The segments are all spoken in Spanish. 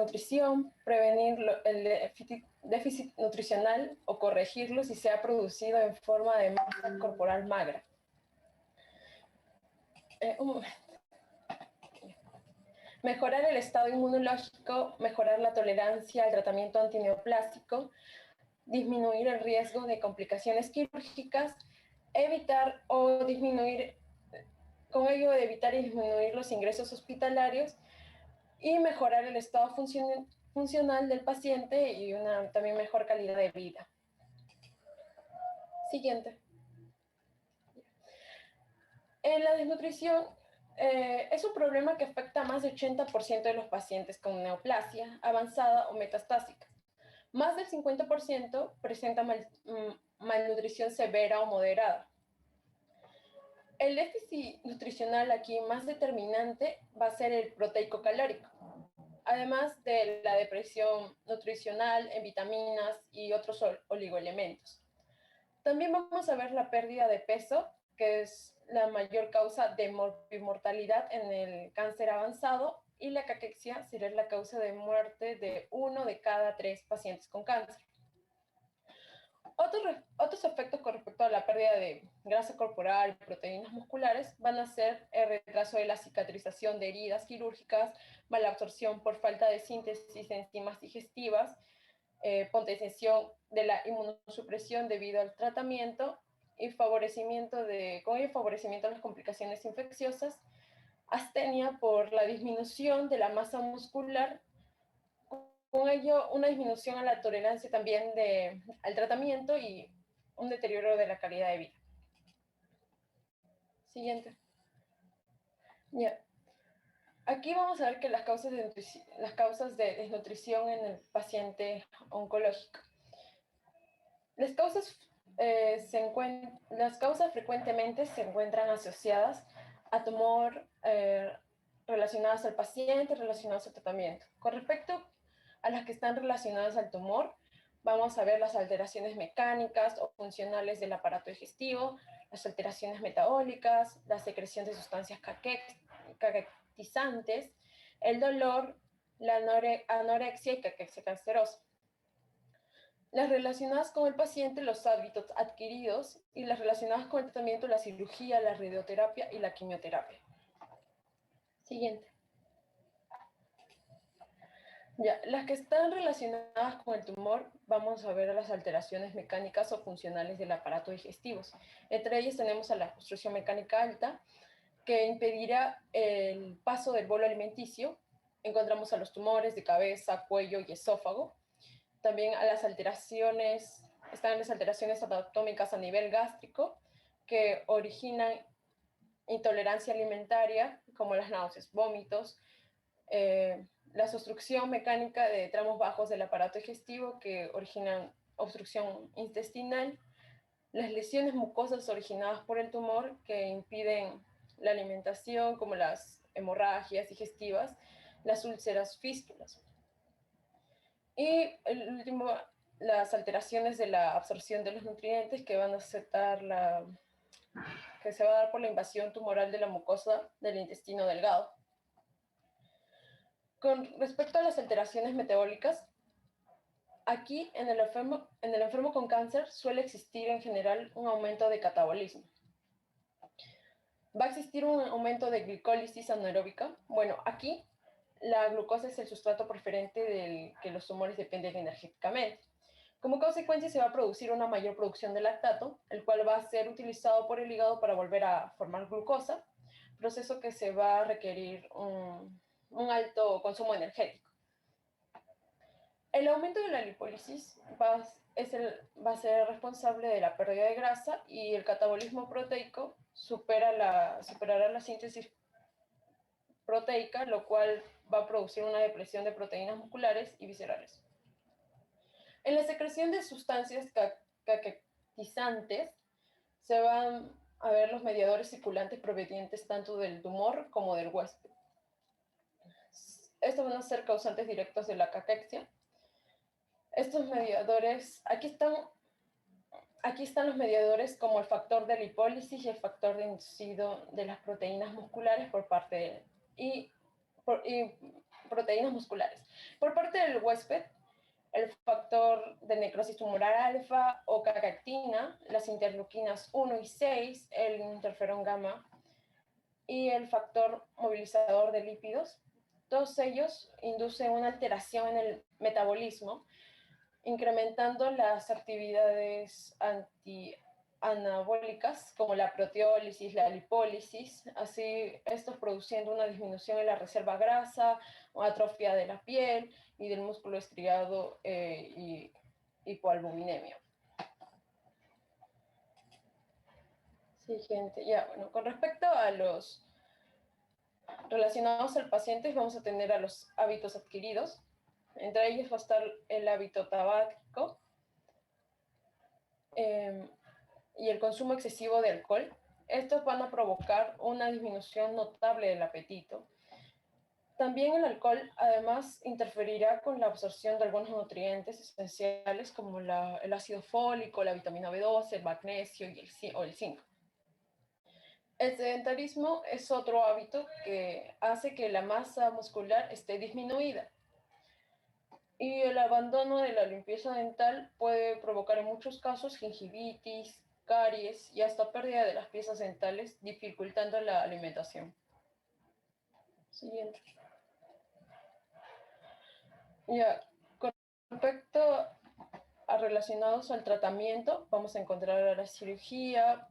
desnutrición, prevenir el déficit nutricional o corregirlo si se ha producido en forma de masa corporal magra. Un momento. Mejorar el estado inmunológico, mejorar la tolerancia al tratamiento antineoplásico, disminuir el riesgo de complicaciones quirúrgicas, evitar o disminuir, con ello evitar y disminuir los ingresos hospitalarios y mejorar el estado funcional del paciente y una también mejor calidad de vida. Siguiente. En la desnutrición es un problema que afecta a más del 80% de los pacientes con neoplasia avanzada o metastásica. Más del 50% presenta malnutrición severa o moderada. El déficit nutricional aquí más determinante va a ser el proteico calórico, además de la depresión nutricional en vitaminas y otros oligoelementos. También vamos a ver la pérdida de peso, que es la mayor causa de mortalidad en el cáncer avanzado, y la caquexia será la causa de muerte de 1 de cada 3 pacientes con cáncer. Otros efectos con respecto a la pérdida de grasa corporal y proteínas musculares van a ser el retraso de la cicatrización de heridas quirúrgicas, mala absorción por falta de síntesis de enzimas digestivas, potenciación de la inmunosupresión debido al tratamiento y con ello favorecimiento de las complicaciones infecciosas, astenia por la disminución de la masa muscular, con ello una disminución a la tolerancia también al tratamiento y un deterioro de la calidad de vida. Siguiente. Ya. Aquí vamos a ver que las causas de desnutrición en el paciente oncológico. Las causas frecuentemente se encuentran asociadas a tumor relacionadas al paciente, relacionadas al tratamiento. Con respecto a las que están relacionadas al tumor, vamos a ver las alteraciones mecánicas o funcionales del aparato digestivo, las alteraciones metabólicas, la secreción de sustancias caquetizantes, el dolor, la anorexia y caquexia cancerosa. Las relacionadas con el paciente, los hábitos adquiridos, y las relacionadas con el tratamiento, la cirugía, la radioterapia y la quimioterapia. Siguiente. Ya, las que están relacionadas con el tumor, vamos a ver las alteraciones mecánicas o funcionales del aparato digestivo. Entre ellas tenemos a la obstrucción mecánica alta, que impedirá el paso del bolo alimenticio. Encontramos a los tumores de cabeza, cuello y esófago. También están las alteraciones anatómicas a nivel gástrico, que originan intolerancia alimentaria, como las náuseas, vómitos, la obstrucción mecánica de tramos bajos del aparato digestivo, que originan obstrucción intestinal, las lesiones mucosas originadas por el tumor, que impiden la alimentación, como las hemorragias digestivas, las úlceras, fístulas. Y el último, las alteraciones de la absorción de los nutrientes, que se va a dar por la invasión tumoral de la mucosa del intestino delgado. Con respecto a las alteraciones metabólicas, aquí en el enfermo con cáncer suele existir en general un aumento de catabolismo. Va a existir un aumento de glicólisis anaeróbica. Bueno, aquí la glucosa es el sustrato preferente del que los tumores dependen energéticamente. Como consecuencia, se va a producir una mayor producción de lactato, el cual va a ser utilizado por el hígado para volver a formar glucosa, proceso que se va a requerir un alto consumo energético. El aumento de la lipólisis va a ser responsable de la pérdida de grasa, y el catabolismo proteico superará la síntesis proteica, lo cual va a producir una depresión de proteínas musculares y viscerales. En la secreción de sustancias caquetizantes se van a ver los mediadores circulantes provenientes tanto del tumor como del huésped. Estos van a ser causantes directos de la caquexia. Estos mediadores, aquí están los mediadores como el factor de lipólisis y el factor de inducido de las proteínas musculares y proteínas musculares. Por parte parte del huésped, el factor de necrosis tumoral alfa o cagactina, las interleuquinas 1 y 6, el interferón gamma y el factor movilizador de lípidos. Todos ellos inducen una alteración en el metabolismo, incrementando las actividades anabólicas como la proteólisis, la lipólisis, así estos produciendo una disminución en la reserva grasa, o atrofia de la piel y del músculo estriado y hipoalbuminemia. Siguiente, ya, bueno, con respecto a los relacionados al paciente, vamos a tener a los hábitos adquiridos. Entre ellos va a estar el hábito tabáquico y el consumo excesivo de alcohol. Estos van a provocar una disminución notable del apetito. También el alcohol, además, interferirá con la absorción de algunos nutrientes esenciales como el ácido fólico, la vitamina B12, el magnesio o el zinc. El sedentarismo es otro hábito que hace que la masa muscular esté disminuida. Y el abandono de la limpieza dental puede provocar en muchos casos gingivitis, caries y hasta pérdida de las piezas dentales, dificultando la alimentación. Siguiente. Ya, con respecto a relacionados al tratamiento, vamos a encontrar a la cirugía.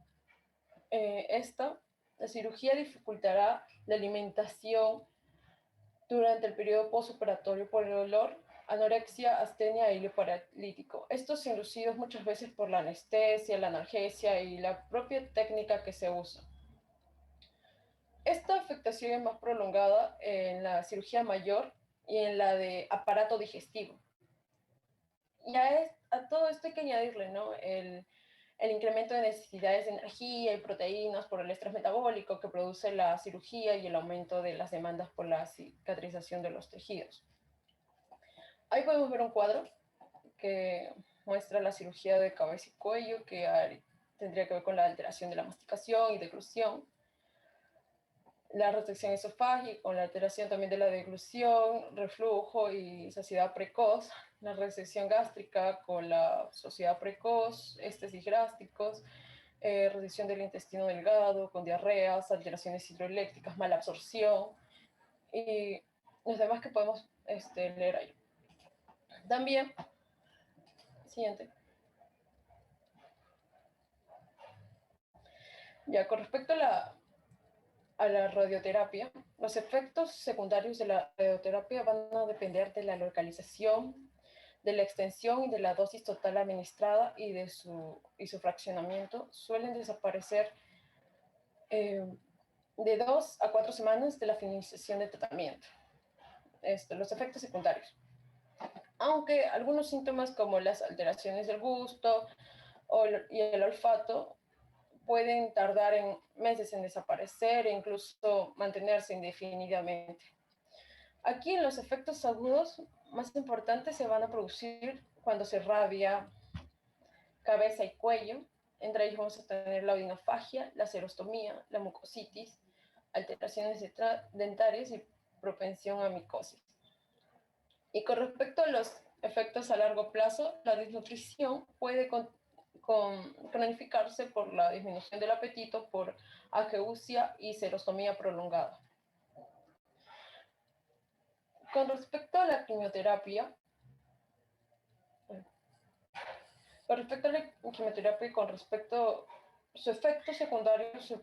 La cirugía dificultará la alimentación durante el periodo postoperatorio por el dolor, anorexia, astenia y hilo paralítico. Estos inducidos muchas veces por la anestesia, la analgesia y la propia técnica que se usa. Esta afectación es más prolongada en la cirugía mayor y en la de aparato digestivo. A todo esto hay que añadirle, ¿no? El incremento de necesidades de energía y proteínas por el estrés metabólico que produce la cirugía y el aumento de las demandas por la cicatrización de los tejidos. Ahí podemos ver un cuadro que muestra la cirugía de cabeza y cuello, que tendría que ver con la alteración de la masticación y deglución, la restricción esofágica, con la alteración también de la deglución, reflujo y saciedad precoz, la resección gástrica con la saciedad precoz, éstesis gástricos, reducción del intestino delgado, con diarreas, alteraciones hidroeléctricas, mala absorción y los demás que podemos leer ahí. También, siguiente. Ya, con respecto a la radioterapia, los efectos secundarios de la radioterapia van a depender de la localización, de la extensión y de la dosis total administrada y su fraccionamiento. Suelen desaparecer de 2 a 4 semanas de la finalización del tratamiento. Los efectos secundarios. Aunque algunos síntomas como las alteraciones del gusto y el olfato pueden tardar en meses en desaparecer e incluso mantenerse indefinidamente. Aquí los efectos agudos más importantes se van a producir cuando se irradia cabeza y cuello. Entre ellos vamos a tener la odinofagia, la serostomía, la mucositis, alteraciones dentarias y propensión a micosis. Y con respecto a los efectos a largo plazo, la desnutrición puede cronificarse por la disminución del apetito, por ageusia y serostomía prolongada. Con respecto a la quimioterapia, con respecto a su efecto secundario se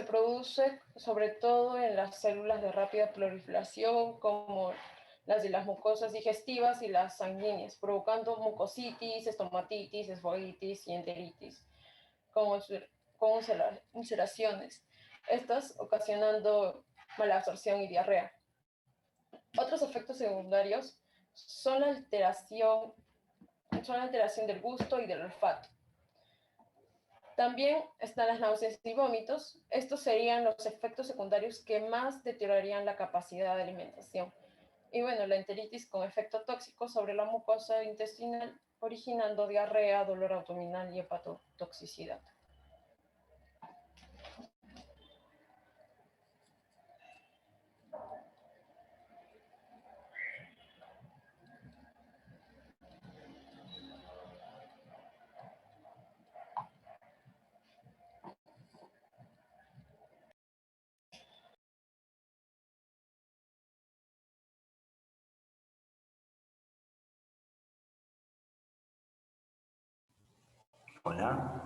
produce sobre todo en las células de rápida proliferación, como las de las mucosas digestivas y las sanguíneas, provocando mucositis, estomatitis, esofagititis y enteritis, con ulceraciones, estas ocasionando mala absorción y diarrea. Otros efectos secundarios son la alteración del gusto y del olfato. También están las náuseas y vómitos. Estos serían los efectos secundarios que más deteriorarían la capacidad de alimentación. Y bueno, la enteritis con efecto tóxico sobre la mucosa intestinal, originando diarrea, dolor abdominal y hepatotoxicidad. Hola.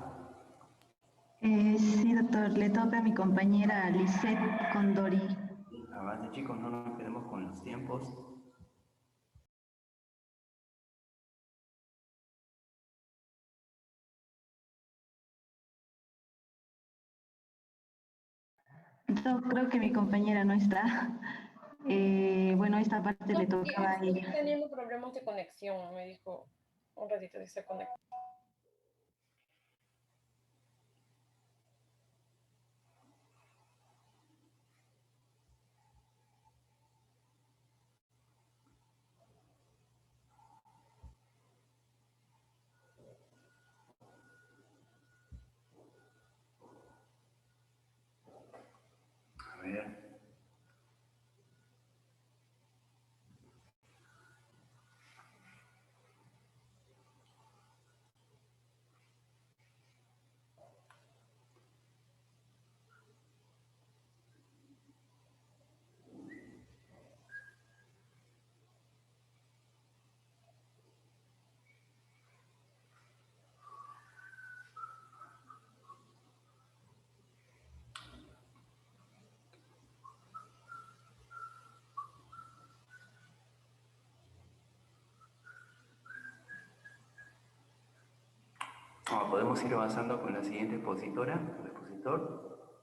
Sí, doctor, le toca a mi compañera Lisette Condori. Avance, chicos, no nos quedemos con los tiempos. Yo creo que mi compañera no está. Bueno, esta parte No, le sí, tocaba a estoy ella. teniendo problemas de conexión, me dijo un ratito de se conectó. A ver. Podemos ir avanzando con la siguiente expositora, expositor.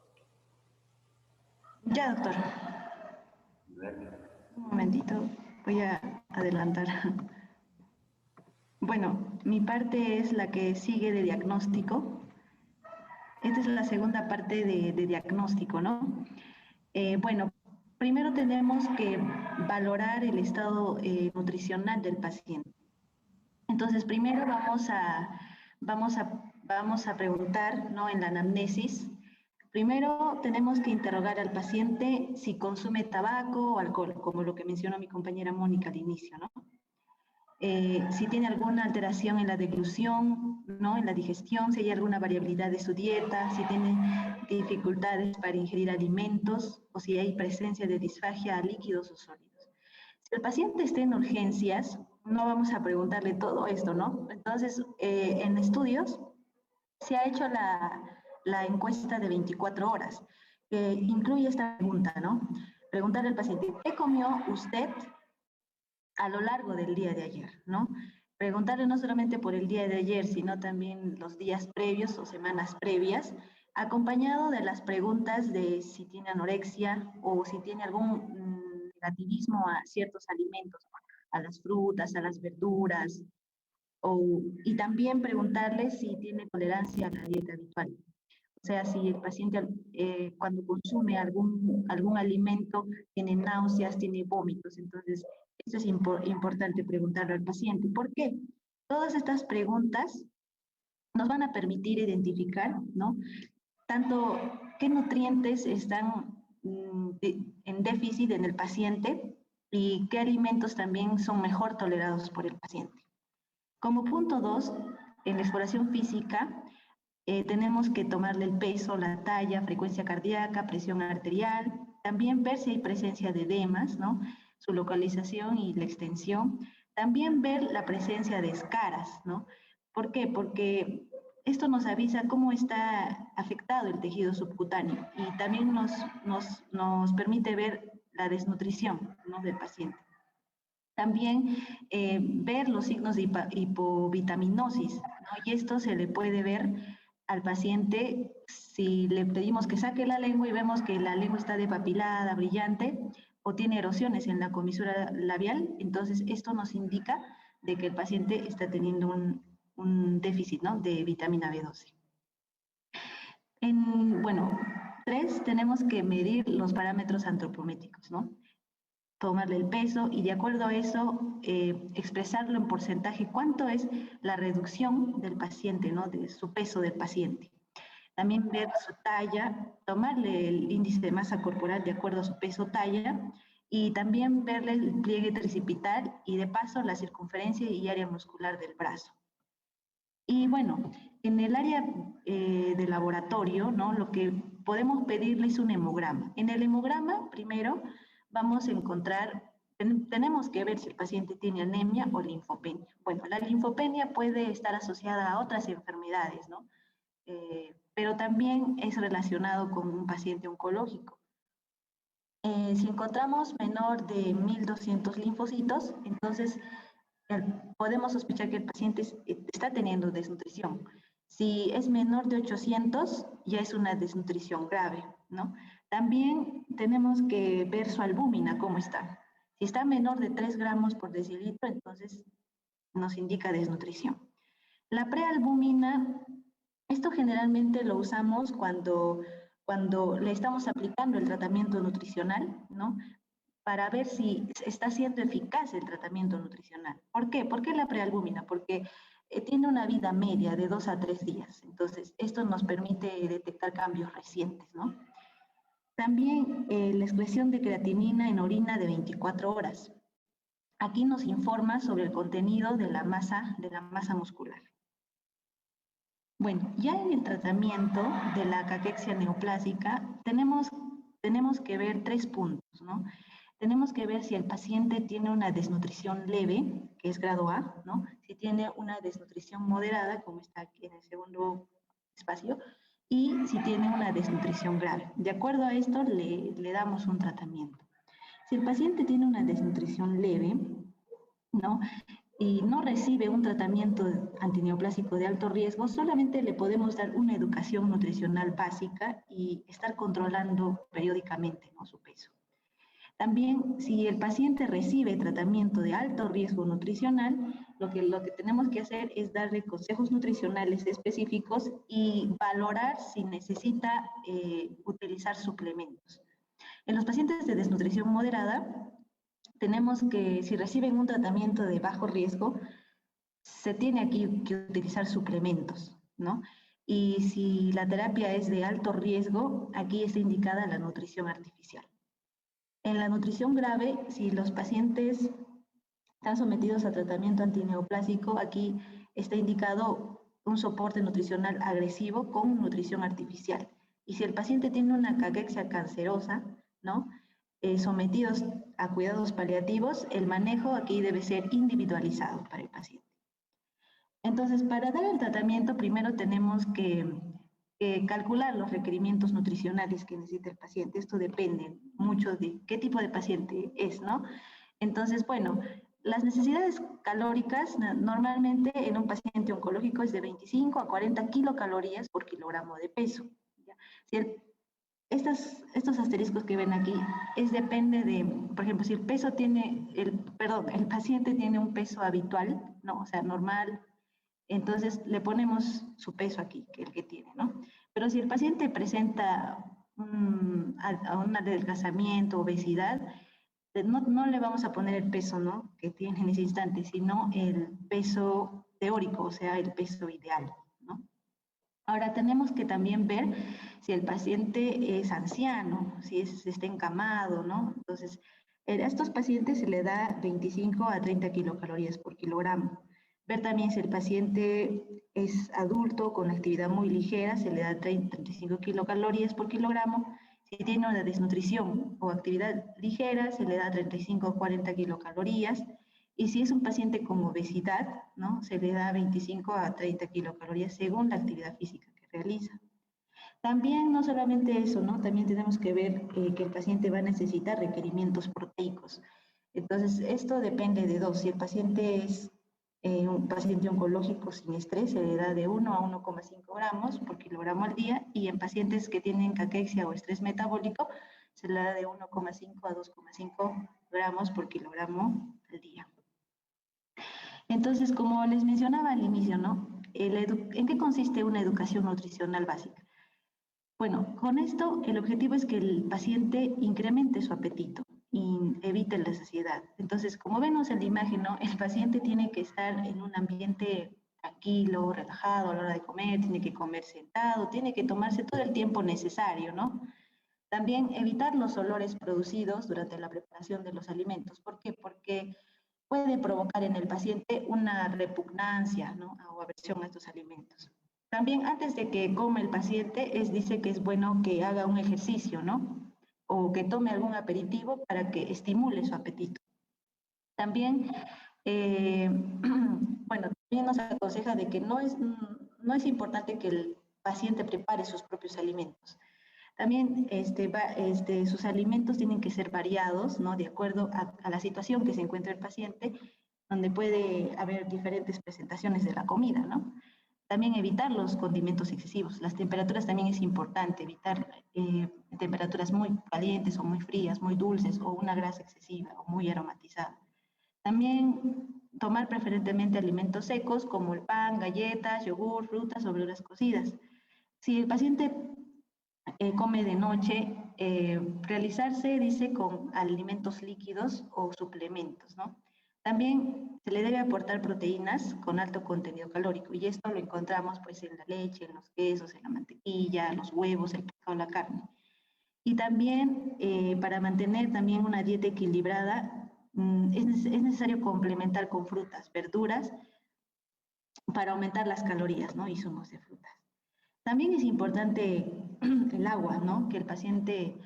Ya, doctor. A ver. Un momentito, voy a adelantar. Bueno, mi parte es la que sigue de diagnóstico. Esta es la segunda parte de diagnóstico, ¿no? Bueno, primero tenemos que valorar el estado nutricional del paciente. Entonces, primero vamos a preguntar, ¿no? En la anamnesis. Primero tenemos que interrogar al paciente si consume tabaco o alcohol, como lo que mencionó mi compañera Mónica al inicio, ¿no? Si tiene alguna alteración en la deglución, ¿no? En la digestión, si hay alguna variabilidad de su dieta, si tiene dificultades para ingerir alimentos o si hay presencia de disfagia a líquidos o sólidos. Si el paciente está en urgencias, no vamos a preguntarle todo esto, ¿no? Entonces, en estudios se ha hecho la encuesta de 24 horas, que incluye esta pregunta, ¿no? Preguntarle al paciente, ¿qué comió usted a lo largo del día de ayer, ¿no? Preguntarle no solamente por el día de ayer, sino también los días previos o semanas previas, acompañado de las preguntas de si tiene anorexia o si tiene algún negativismo a ciertos alimentos, a las frutas, a las verduras, y también preguntarle si tiene tolerancia a la dieta habitual. O sea, si el paciente cuando consume algún alimento tiene náuseas, tiene vómitos. Entonces, eso es importante preguntarle al paciente. ¿Por qué? Todas estas preguntas nos van a permitir identificar, ¿no? Tanto qué nutrientes están en déficit en el paciente y qué alimentos también son mejor tolerados por el paciente. Como punto 2, en la exploración física, tenemos que tomarle el peso, la talla, frecuencia cardíaca, presión arterial, también ver si hay presencia de edemas, ¿no? Su localización y la extensión. También ver la presencia de escaras, ¿no? ¿Por qué? Porque esto nos avisa cómo está afectado el tejido subcutáneo y también nos permite ver la desnutrición, ¿no? Del paciente. También ver los signos de hipovitaminosis, ¿no? Y esto se le puede ver al paciente si le pedimos que saque la lengua y vemos que la lengua está depapilada, brillante, o tiene erosiones en la comisura labial, entonces esto nos indica de que el paciente está teniendo un déficit, ¿no? De vitamina B12. Bueno, 3, tenemos que medir los parámetros antropométricos, ¿no? Tomarle el peso y de acuerdo a eso expresarlo en porcentaje, cuánto es la reducción del paciente, ¿no? De su peso del paciente. También ver su talla, tomarle el índice de masa corporal de acuerdo a su peso talla y también verle el pliegue tricipital y de paso la circunferencia y área muscular del brazo. Y bueno, en el área de laboratorio, ¿no? Lo que podemos pedirle es un hemograma. En el hemograma, primero, vamos a encontrar tenemos que ver si el paciente tiene anemia o linfopenia. Bueno, la linfopenia puede estar asociada a otras enfermedades, ¿no? Pero también es relacionado con un paciente oncológico. Si encontramos menor de 1200 linfocitos, entonces podemos sospechar que el paciente está teniendo desnutrición. Si es menor de 800, ya es una desnutrición grave, ¿no? También tenemos que ver su albúmina, cómo está. Si está menor de 3 gramos por decilitro, entonces nos indica desnutrición. La prealbúmina, esto generalmente lo usamos cuando le estamos aplicando el tratamiento nutricional, ¿no? Para ver si está siendo eficaz el tratamiento nutricional. ¿Por qué? ¿Por qué la prealbúmina? Porque tiene una vida media de 2 a 3 días. Entonces, esto nos permite detectar cambios recientes, ¿no? También la excreción de creatinina en orina de 24 horas. Aquí nos informa sobre el contenido de la masa muscular. Bueno, ya en el tratamiento de la caquexia neoplásica tenemos que ver 3 puntos, ¿no? Tenemos que ver si el paciente tiene una desnutrición leve, que es grado A, ¿no? Si tiene una desnutrición moderada, como está aquí en el segundo espacio, y si tiene una desnutrición grave. De acuerdo a esto, le damos un tratamiento. Si el paciente tiene una desnutrición leve, ¿no? Y no recibe un tratamiento antineoplásico de alto riesgo, solamente le podemos dar una educación nutricional básica y estar controlando periódicamente, ¿no?, su peso. También, si el paciente recibe tratamiento de alto riesgo nutricional, lo que tenemos que hacer es darle consejos nutricionales específicos y valorar si necesita utilizar suplementos. En los pacientes de desnutrición moderada, tenemos que, si reciben un tratamiento de bajo riesgo, se tiene aquí que utilizar suplementos, ¿no? Y si la terapia es de alto riesgo, aquí está indicada la nutrición artificial. En la nutrición grave, si los pacientes están sometidos a tratamiento antineoplásico, aquí está indicado un soporte nutricional agresivo con nutrición artificial. Y si el paciente tiene una caquexia cancerosa, ¿no?, sometidos a cuidados paliativos, el manejo aquí debe ser individualizado para el paciente. Entonces, para dar el tratamiento, primero tenemos que calcular los requerimientos nutricionales que necesita el paciente. Esto depende mucho de qué tipo de paciente es, ¿no? Entonces, bueno, las necesidades calóricas normalmente en un paciente oncológico es de 25 a 40 kilocalorías por kilogramo de peso, ¿ya? Si estos asteriscos que ven aquí, depende de, por ejemplo, si el paciente tiene un peso habitual, ¿no?, o sea, normal, entonces le ponemos su peso aquí, que el que tiene, ¿no? Pero si el paciente presenta un adelgazamiento, obesidad, no le vamos a poner el peso, ¿no?, que tiene en ese instante, sino el peso teórico, o sea, el peso ideal, ¿no? Ahora tenemos que también ver si el paciente es anciano, si está encamado, ¿no? Entonces, a estos pacientes se le da 25 a 30 kilocalorías por kilogramo. Ver también si el paciente es adulto con actividad muy ligera, se le da 35 kilocalorías por kilogramo. Si tiene una desnutrición o actividad ligera, se le da 35 a 40 kilocalorías. Y si es un paciente con obesidad, ¿no?, se le da 25 a 30 kilocalorías según la actividad física que realiza. También no solamente eso, ¿no?, también tenemos que ver que el paciente va a necesitar requerimientos proteicos. Entonces, esto depende de dos. Si el paciente es un paciente oncológico sin estrés, se le da de 1 a 1,5 gramos por kilogramo al día, y en pacientes que tienen caquexia o estrés metabólico, se le da de 1,5 a 2,5 gramos por kilogramo al día. Entonces, como les mencionaba al inicio, ¿no?, ¿en qué consiste una educación nutricional básica? Bueno, con esto el objetivo es que el paciente incremente su apetito y evite la saciedad. Entonces, como vemos en la imagen, ¿no?, el paciente tiene que estar en un ambiente tranquilo, relajado a la hora de comer, tiene que comer sentado, tiene que tomarse todo el tiempo necesario, ¿no? También evitar los olores producidos durante la preparación de los alimentos. ¿Por qué? Porque puede provocar en el paciente una repugnancia, ¿no?, o aversión a estos alimentos. También antes de que coma el paciente, dice que es bueno que haga un ejercicio, ¿no?, o que tome algún aperitivo para que estimule su apetito. También, bueno, también nos aconseja de que no es importante que el paciente prepare sus propios alimentos. También sus alimentos tienen que ser variados, ¿no? De acuerdo a la situación que se encuentra el paciente, donde puede haber diferentes presentaciones de la comida, ¿no? También evitar los condimentos excesivos. Las temperaturas también es importante, evitar temperaturas muy calientes o muy frías, muy dulces, o una grasa excesiva o muy aromatizada. También tomar preferentemente alimentos secos como el pan, galletas, yogur, frutas o verduras cocidas. Si el paciente come de noche, realizarse, dice, con alimentos líquidos o suplementos, ¿no? También se le debe aportar proteínas con alto contenido calórico, y esto lo encontramos pues en la leche, en los quesos, en la mantequilla, los huevos, el pescado, la carne. Y también para mantener también una dieta equilibrada, es necesario complementar con frutas, verduras, para aumentar las calorías, ¿no? Y zumos de frutas. También es importante el agua, ¿no? Que el paciente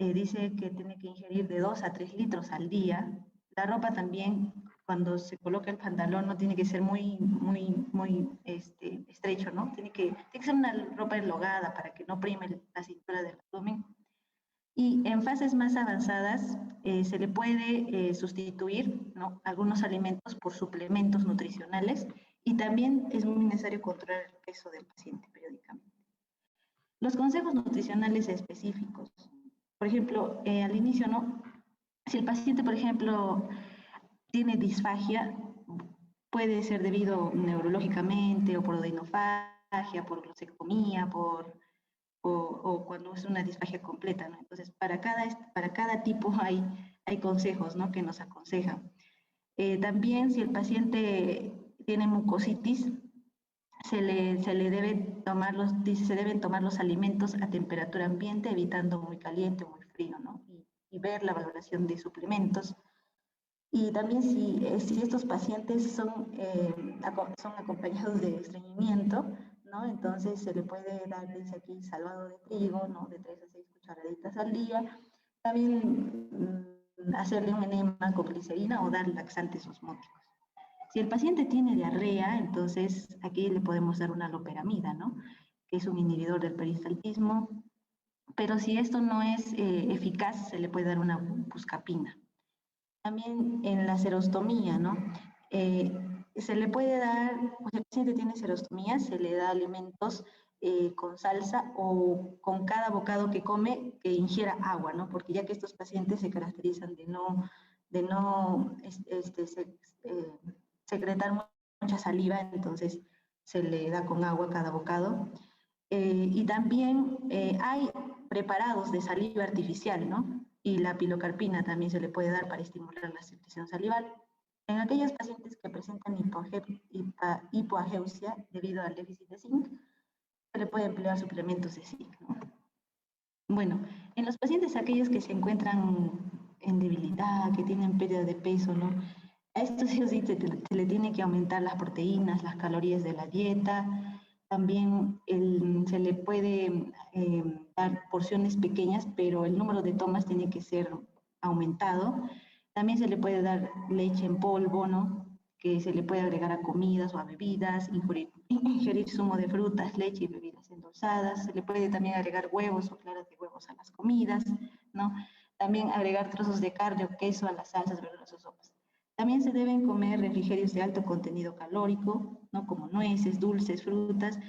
dice que tiene que ingerir de 2 a 3 litros al día. La ropa también, cuando se coloca el pantalón, no tiene que ser muy estrecho, ¿no? Tiene que ser una ropa enlogada para que no prime la cintura del abdomen. Y en fases más avanzadas se le puede sustituir, ¿no?, algunos alimentos por suplementos nutricionales, y también es muy necesario controlar el peso del paciente periódicamente. Los consejos nutricionales específicos. Por ejemplo, al inicio, ¿no? Si el paciente, por ejemplo, tiene disfagia, puede ser debido neurológicamente o por odinofagia, por glucectomía, o cuando es una disfagia completa, ¿no? Entonces, para cada tipo hay consejos, ¿no?, que nos aconsejan. También, si el paciente tiene mucositis, se deben tomar los alimentos a temperatura ambiente, evitando muy caliente o muy frío, ¿no? Y ver la valoración de suplementos. Y también si estos pacientes son acompañados de estreñimiento, ¿no? Entonces se le puede dar, dice aquí, salvado de trigo, ¿no?, de 3 a 6 cucharaditas al día. También hacerle un enema con glicerina o dar laxantes osmóticos. Si el paciente tiene diarrea, entonces aquí le podemos dar una loperamida, ¿no?, que es un inhibidor del peristaltismo. Pero si esto no es eficaz, se le puede dar una buscapina. También en la serostomía, ¿no? Se le puede dar, pues si el paciente tiene serostomía, se le da alimentos con salsa, o con cada bocado que come, que ingiera agua, ¿no? Porque ya que estos pacientes se caracterizan de no secretar mucha saliva, entonces se le da con agua cada bocado. Y también hay preparados de saliva artificial, ¿no? Y la pilocarpina también se le puede dar para estimular la secreción salival. En aquellos pacientes que presentan hipoageusia debido al déficit de zinc, se le puede emplear suplementos de zinc, ¿no? Bueno, en los pacientes aquellos que se encuentran en debilidad, que tienen pérdida de peso, ¿no?, a estos sí se le tiene que aumentar las proteínas, las calorías de la dieta. También se le puede dar porciones pequeñas, pero el número de tomas tiene que ser aumentado. También se le puede dar leche en polvo, ¿no?, que se le puede agregar a comidas o a bebidas, ingerir zumo de frutas, leche y bebidas endulzadas. Se le puede también agregar huevos o claras de huevos a las comidas, ¿no? También agregar trozos de carne o queso a las salsas, verduras o sopas. También se deben comer refrigerios de alto contenido calórico, ¿no?, como nueces, dulces, frutas.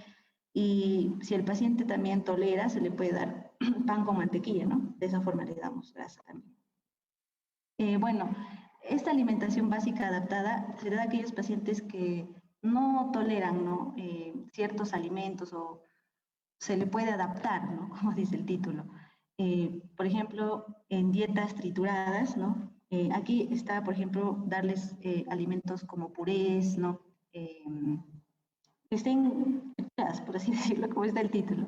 Y si el paciente también tolera, se le puede dar pan con mantequilla, ¿no? De esa forma le damos grasa también. Bueno, esta alimentación básica adaptada se da a aquellos pacientes que no toleran, ¿no?, ciertos alimentos, o se le puede adaptar, ¿no?, como dice el título. Por ejemplo, en dietas trituradas, ¿no? Aquí está, por ejemplo, darles alimentos como purés, ¿no?, que estén trituradas, por así decirlo, como está el título.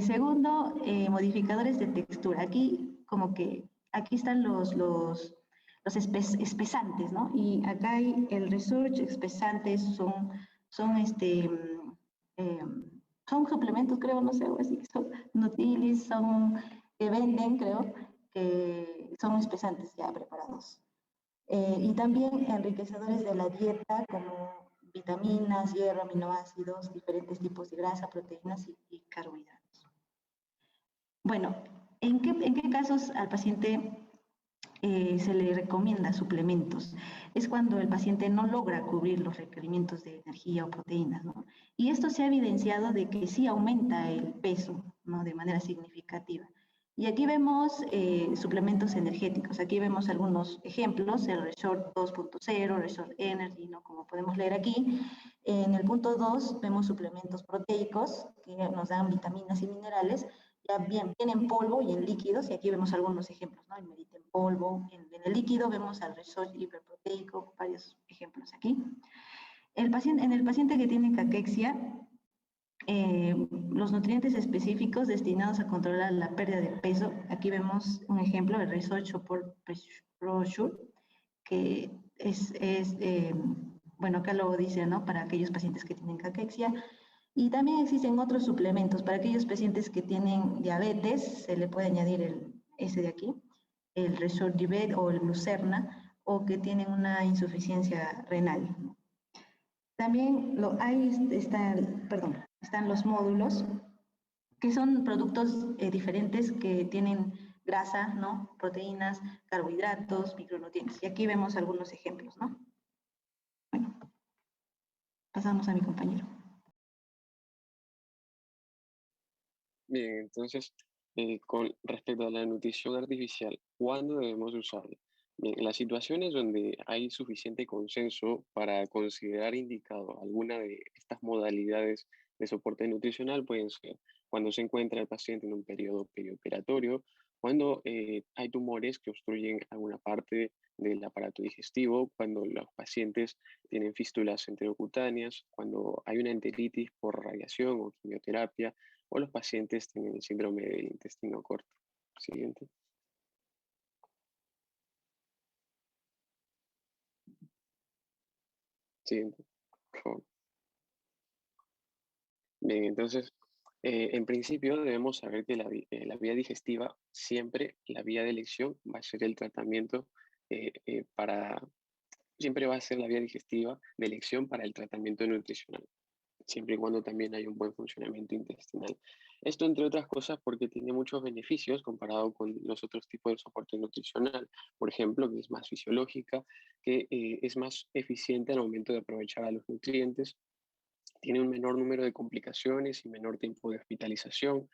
Segundo, modificadores de textura. Aquí están los espesantes, ¿no? Y acá hay el research espesantes, son suplementos, creo, no sé, así que son Nutilis, que venden, creo, que son espesantes ya preparados. Y también enriquecedores de la dieta como vitaminas, hierro, aminoácidos, diferentes tipos de grasa, proteínas y carbohidratos. Bueno, ¿en qué casos al paciente se le recomienda suplementos? Es cuando el paciente no logra cubrir los requerimientos de energía o proteínas, ¿no? Y esto se ha evidenciado de que sí aumenta el peso, ¿no? De manera significativa. Y aquí vemos suplementos energéticos. Aquí vemos algunos ejemplos, el Resort 2.0, Resort Energy, ¿no? Como podemos leer aquí. En el punto 2 vemos suplementos proteicos que nos dan vitaminas y minerales, ya bien en polvo y en líquidos, y aquí vemos algunos ejemplos, ¿no? El Medita en polvo, en el líquido vemos al Resort hiperproteico, varios ejemplos aquí. En el paciente que tiene caquexia, los nutrientes específicos destinados a controlar la pérdida de peso, aquí vemos un ejemplo, el Resort Support Brochure, que bueno, acá lo dice, ¿no? Para aquellos pacientes que tienen caquexia. Y también existen otros suplementos. Para aquellos pacientes que tienen diabetes, se le puede añadir ese de aquí, el Resort o el Glucerna, o que tienen una insuficiencia renal. También están los módulos, que son productos diferentes que tienen grasa, ¿no? Proteínas, carbohidratos, micronutrientes. Y aquí vemos algunos ejemplos, ¿no? Bueno, pasamos a mi compañero. Bien, entonces, con respecto a la nutrición artificial, ¿cuándo debemos usarla? Bien, en las situaciones donde hay suficiente consenso para considerar indicado alguna de estas modalidades de soporte nutricional, pueden ser cuando se encuentra el paciente en un periodo perioperatorio, cuando hay tumores que obstruyen alguna parte del aparato digestivo, cuando los pacientes tienen fístulas enterocutáneas, cuando hay una enteritis por radiación o quimioterapia, o los pacientes tienen el síndrome del intestino corto. Siguiente. Siguiente, por favor. Bien, entonces, en principio debemos saber que la vía digestiva, siempre la vía de elección va a ser el tratamiento siempre va a ser la vía digestiva de elección para el tratamiento nutricional, siempre y cuando también hay un buen funcionamiento intestinal. Esto, entre otras cosas, porque tiene muchos beneficios comparado con los otros tipos de soporte nutricional. Por ejemplo, que es más fisiológica, que es más eficiente al momento de aprovechar a los nutrientes, tiene un menor número de complicaciones y menor tiempo de hospitalización,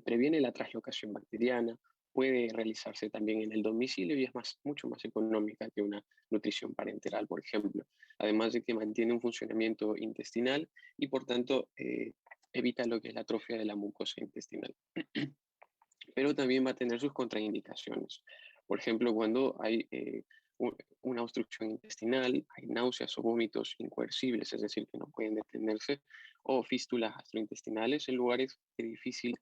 previene la translocación bacteriana, puede realizarse también en el domicilio y es mucho más económica que una nutrición parenteral, por ejemplo. Además de que mantiene un funcionamiento intestinal y, por tanto, evita lo que es la atrofia de la mucosa intestinal. Pero también va a tener sus contraindicaciones. Por ejemplo, cuando hay una obstrucción intestinal, hay náuseas o vómitos incoercibles, es decir, que no pueden detenerse, o fístulas gastrointestinales en lugares de difícil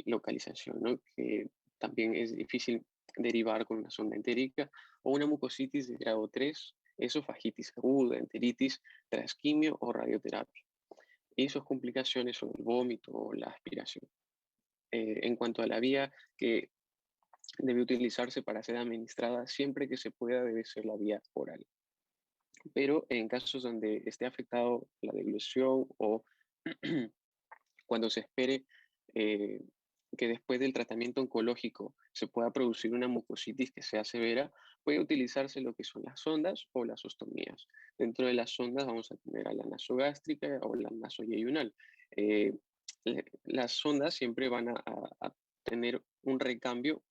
localización, ¿no? Que también es difícil derivar con una sonda entérica, o una mucositis de grado 3, esofagitis aguda, enteritis tras quimio o radioterapia. Y sus complicaciones son el vómito o la aspiración. En cuanto a la vía que debe utilizarse para ser administrada, siempre que se pueda, debe ser la vía oral. Pero en casos donde esté afectado la deglución o cuando se espere que después del tratamiento oncológico se pueda producir una mucositis que sea severa, puede utilizarse lo que son las sondas o las ostomías. Dentro de las sondas vamos a tener a la nasogástrica o la nasoyeyunal. Eh, las sondas siempre van a tener un recambio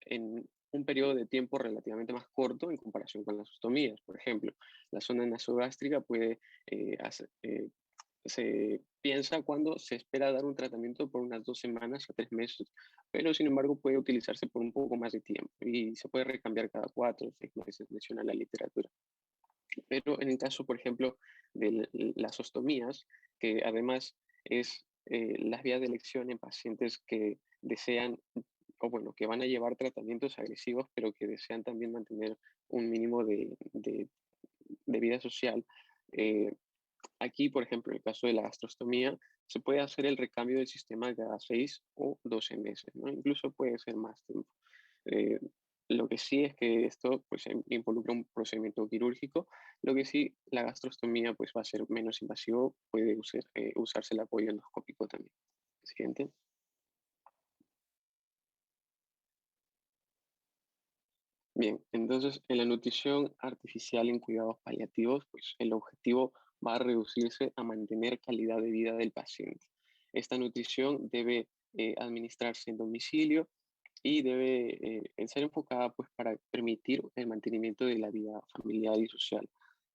en un periodo de tiempo relativamente más corto en comparación con las ostomías. Por ejemplo, la sonda nasogástrica se piensa cuando se espera dar un tratamiento por unas 2 semanas a 3 meses, pero sin embargo puede utilizarse por un poco más de tiempo y se puede recambiar cada 4 o 6 meses, menciona la literatura. Pero en el caso, por ejemplo, de las ostomías, que además es las vías de elección en pacientes que desean, o bueno, que van a llevar tratamientos agresivos, pero que desean también mantener un mínimo de vida social. Aquí, por ejemplo, en el caso de la gastrostomía, se puede hacer el recambio del sistema cada 6 o 12 meses, ¿no? Incluso puede ser más tiempo. Eh, Lo que sí es que esto pues, involucra un procedimiento quirúrgico, lo que sí la gastrostomía pues, va a ser menos invasivo, puede usarse el apoyo endoscópico también. Siguiente. Bien, entonces en la nutrición artificial en cuidados paliativos, pues el objetivo va a reducirse a mantener calidad de vida del paciente. Esta nutrición debe administrarse en domicilio y debe ser enfocada pues, para permitir el mantenimiento de la vida familiar y social.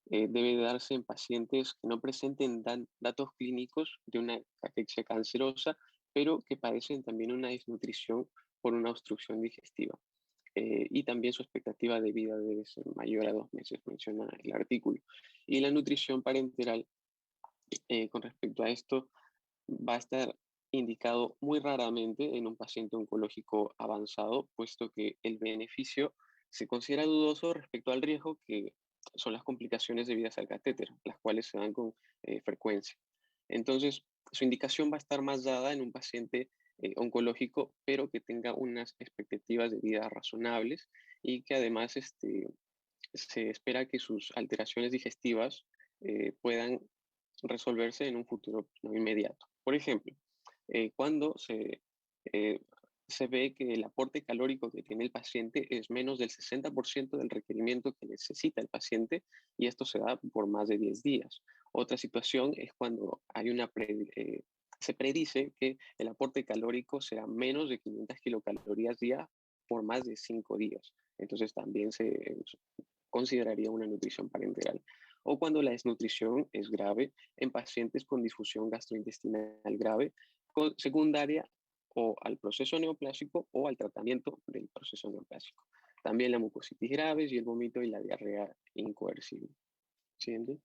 Debe darse en pacientes que no presenten datos clínicos de una caquexia cancerosa, pero que padecen también una desnutrición por una obstrucción digestiva. Y también su expectativa de vida debe ser mayor a 2 meses, menciona el artículo. Y la nutrición parenteral, con respecto a esto, va a estar indicado muy raramente en un paciente oncológico avanzado, puesto que el beneficio se considera dudoso respecto al riesgo que son las complicaciones debidas al catéter, las cuales se dan con frecuencia. Entonces, su indicación va a estar más dada en un paciente oncológico, pero que tenga unas expectativas de vida razonables y que además se espera que sus alteraciones digestivas puedan resolverse en un futuro no inmediato. Por ejemplo, cuando eh, se ve que el aporte calórico que tiene el paciente es menos del 60% del requerimiento que necesita el paciente y esto se da por más de 10 días. Otra situación es cuando se predice que el aporte calórico será menos de 500 kilocalorías día por más de 5 días. Entonces también se consideraría una nutrición parenteral. O cuando la desnutrición es grave en pacientes con disfunción gastrointestinal grave, secundaria o al proceso neoplásico o al tratamiento del proceso neoplásico. También la mucositis graves y el vómito y la diarrea incoercible. Siguiente.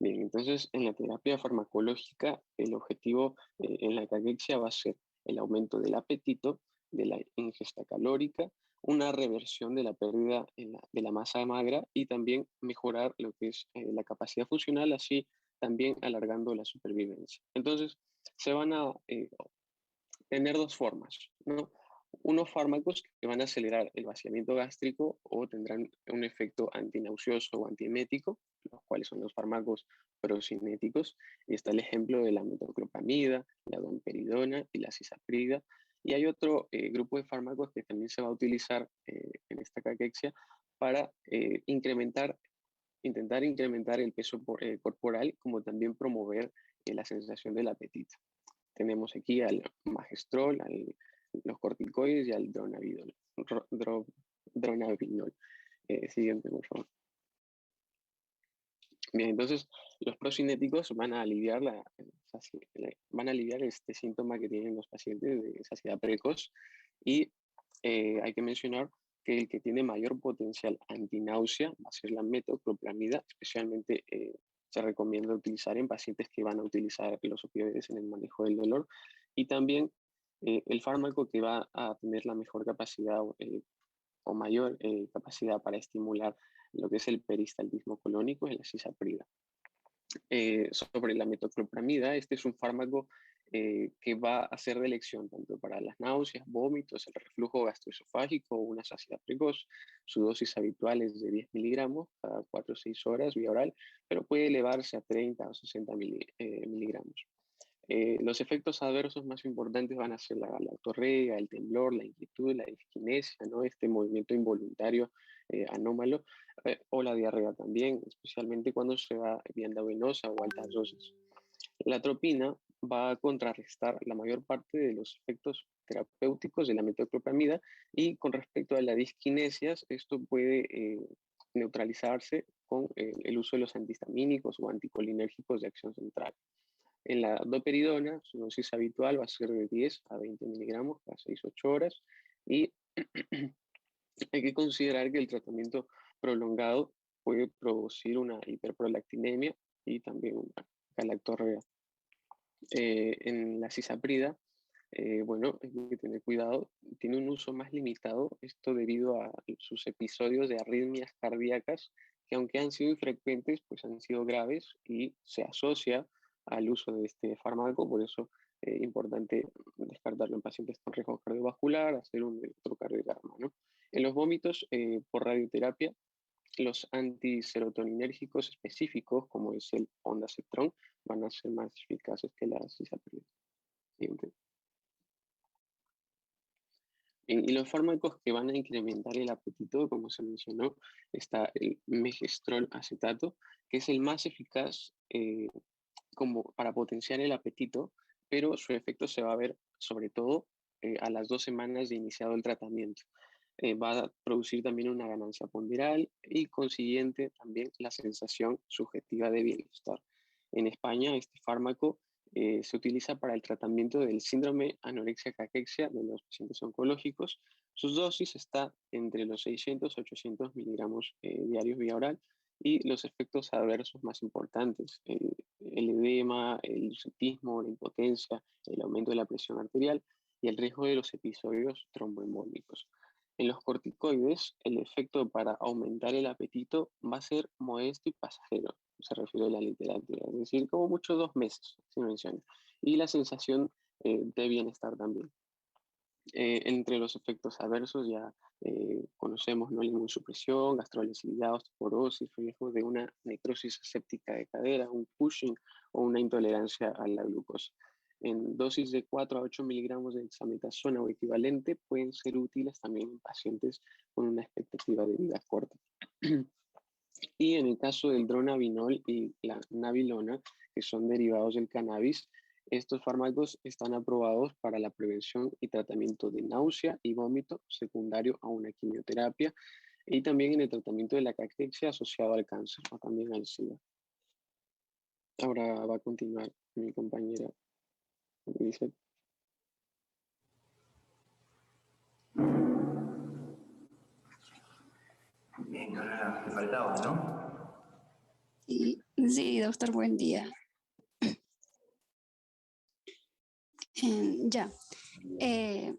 Bien, entonces en la terapia farmacológica el objetivo en la caquexia va a ser el aumento del apetito, de la ingesta calórica, una reversión de la pérdida de la masa magra y también mejorar lo que es la capacidad funcional, así también alargando la supervivencia. Entonces se van a tener dos formas, ¿no? Unos fármacos que van a acelerar el vaciamiento gástrico o tendrán un efecto antinauseoso o antiemético, los cuales son los fármacos procinéticos, y está el ejemplo de la metoclopramida, la domperidona y la cisaprida. Y hay otro grupo de fármacos que también se va a utilizar en esta caquexia para intentar incrementar el peso corporal, como también promover la sensación del apetito. Tenemos aquí al magestrol, los corticoides y al dronabinol. Siguiente, por favor. Bien, entonces los procinéticos van a aliviar, van a aliviar este síntoma que tienen los pacientes de saciedad precoz y hay que mencionar que el que tiene mayor potencial antináusea va a ser la metoclopramida, especialmente se recomienda utilizar en pacientes que van a utilizar los opioides en el manejo del dolor y también el fármaco que va a tener la mejor capacidad o mayor capacidad para estimular lo que es el peristaltismo colónico es la cisaprida. Sobre la metoclopramida, este es un fármaco que va a ser de elección tanto para las náuseas, vómitos, el reflujo gastroesofágico o una saciedad precoz. Su dosis habitual es de 10 miligramos cada 4 o 6 horas vía oral, pero puede elevarse a 30 o 60 miligramos. Los efectos adversos más importantes van a ser la lactorrea, el temblor, la inquietud, la disquinesia, ¿no? Este movimiento involuntario anómalo, o la diarrea también, especialmente cuando se da vía endovenosa o altas dosis. La atropina va a contrarrestar la mayor parte de los efectos terapéuticos de la metoclopramida y con respecto a la disquinesia, esto puede neutralizarse con el uso de los antihistamínicos o anticolinérgicos de acción central. En la doperidona, su dosis habitual va a ser de 10 a 20 miligramos cada 6-8 horas y hay que considerar que el tratamiento prolongado puede producir una hiperprolactinemia y también una galactorrea. En la cisaprida, bueno, hay que tener cuidado, tiene un uso más limitado, esto debido a sus episodios de arritmias cardíacas que aunque han sido infrecuentes, pues han sido graves y se asocia al uso de este fármaco, por eso importante descartarlo en pacientes con riesgo cardiovascular, hacer un electrocardiograma, ¿no? En los vómitos, por radioterapia, los antiserotoninérgicos específicos, como es el ondansetron, van a ser más eficaces que la cisaprina. Siguiente. Bien, y los fármacos que van a incrementar el apetito, como se mencionó, está el megestrol acetato, que es el más eficaz como para potenciar el apetito, pero su efecto se va a ver sobre todo a las 2 semanas de iniciado el tratamiento. Va a producir también una ganancia ponderal y consiguiente también la sensación subjetiva de bienestar. En España, este fármaco se utiliza para el tratamiento del síndrome anorexia-caquexia de los pacientes oncológicos. Sus dosis está entre los 600 a 800 miligramos diarios vía oral y los efectos adversos más importantes, el edema, el hirsutismo, la impotencia, el aumento de la presión arterial y el riesgo de los episodios tromboembólicos. En los corticoides, el efecto para aumentar el apetito va a ser modesto y pasajero, se refiere a la literatura, es decir, como mucho 2 meses, se menciona. Y la sensación de bienestar también. Entre los efectos adversos ya conocemos, ¿no? La inmunosupresión, gastrolesividad, osteoporosis, riesgo de una necrosis séptica de cadera, un Cushing o una intolerancia a la glucosa. En dosis de 4 a 8 miligramos de dexametasona o equivalente pueden ser útiles también en pacientes con una expectativa de vida corta. Y en el caso del dronabinol y la nabilona, que son derivados del cannabis, estos fármacos están aprobados para la prevención y tratamiento de náusea y vómito secundario a una quimioterapia y también en el tratamiento de la caquexia asociado al cáncer o también al SIDA. Ahora va a continuar mi compañera Elizabeth. Bien, ahora te faltaba, ¿no? Sí, doctor, buen día. Ya. En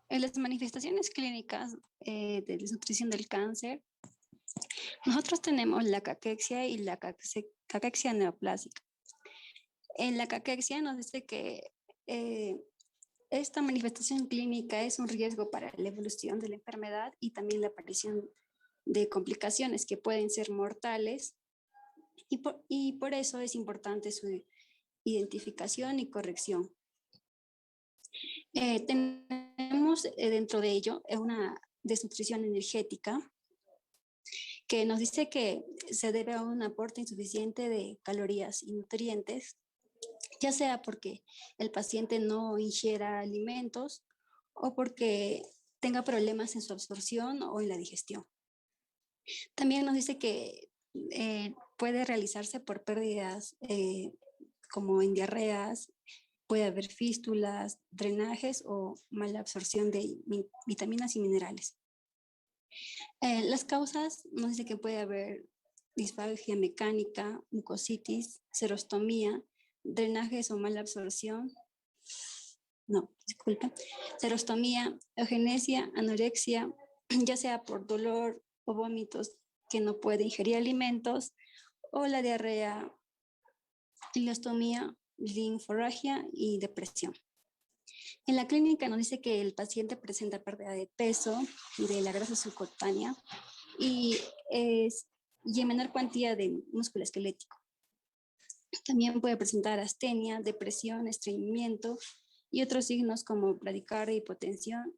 las manifestaciones clínicas de desnutrición del cáncer, nosotros tenemos la caquexia y la caquexia neoplásica. En la caquexia nos dice que esta manifestación clínica es un riesgo para la evolución de la enfermedad y también la aparición de complicaciones que pueden ser mortales y por eso es importante su identificación y corrección. Tenemos dentro de ello una desnutrición energética que nos dice que se debe a un aporte insuficiente de calorías y nutrientes, ya sea porque el paciente no ingiera alimentos o porque tenga problemas en su absorción o en la digestión. También nos dice que puede realizarse por pérdidas como en diarreas, puede haber fístulas, drenajes o mala absorción de vitaminas y minerales. Las causas nos dice que puede haber disfagia mecánica, mucositis, serostomía, drenajes o mala absorción. No, disculpa. Serostomía, eugenesia, anorexia, ya sea por dolor o vómitos que no puede ingerir alimentos, o la diarrea, ileostomía, linforragia y depresión. En la clínica nos dice que el paciente presenta pérdida de peso y de la grasa subcutánea y en menor cuantía de músculo esquelético. También puede presentar astenia, depresión, estreñimiento y otros signos como bradicardia, hipotensión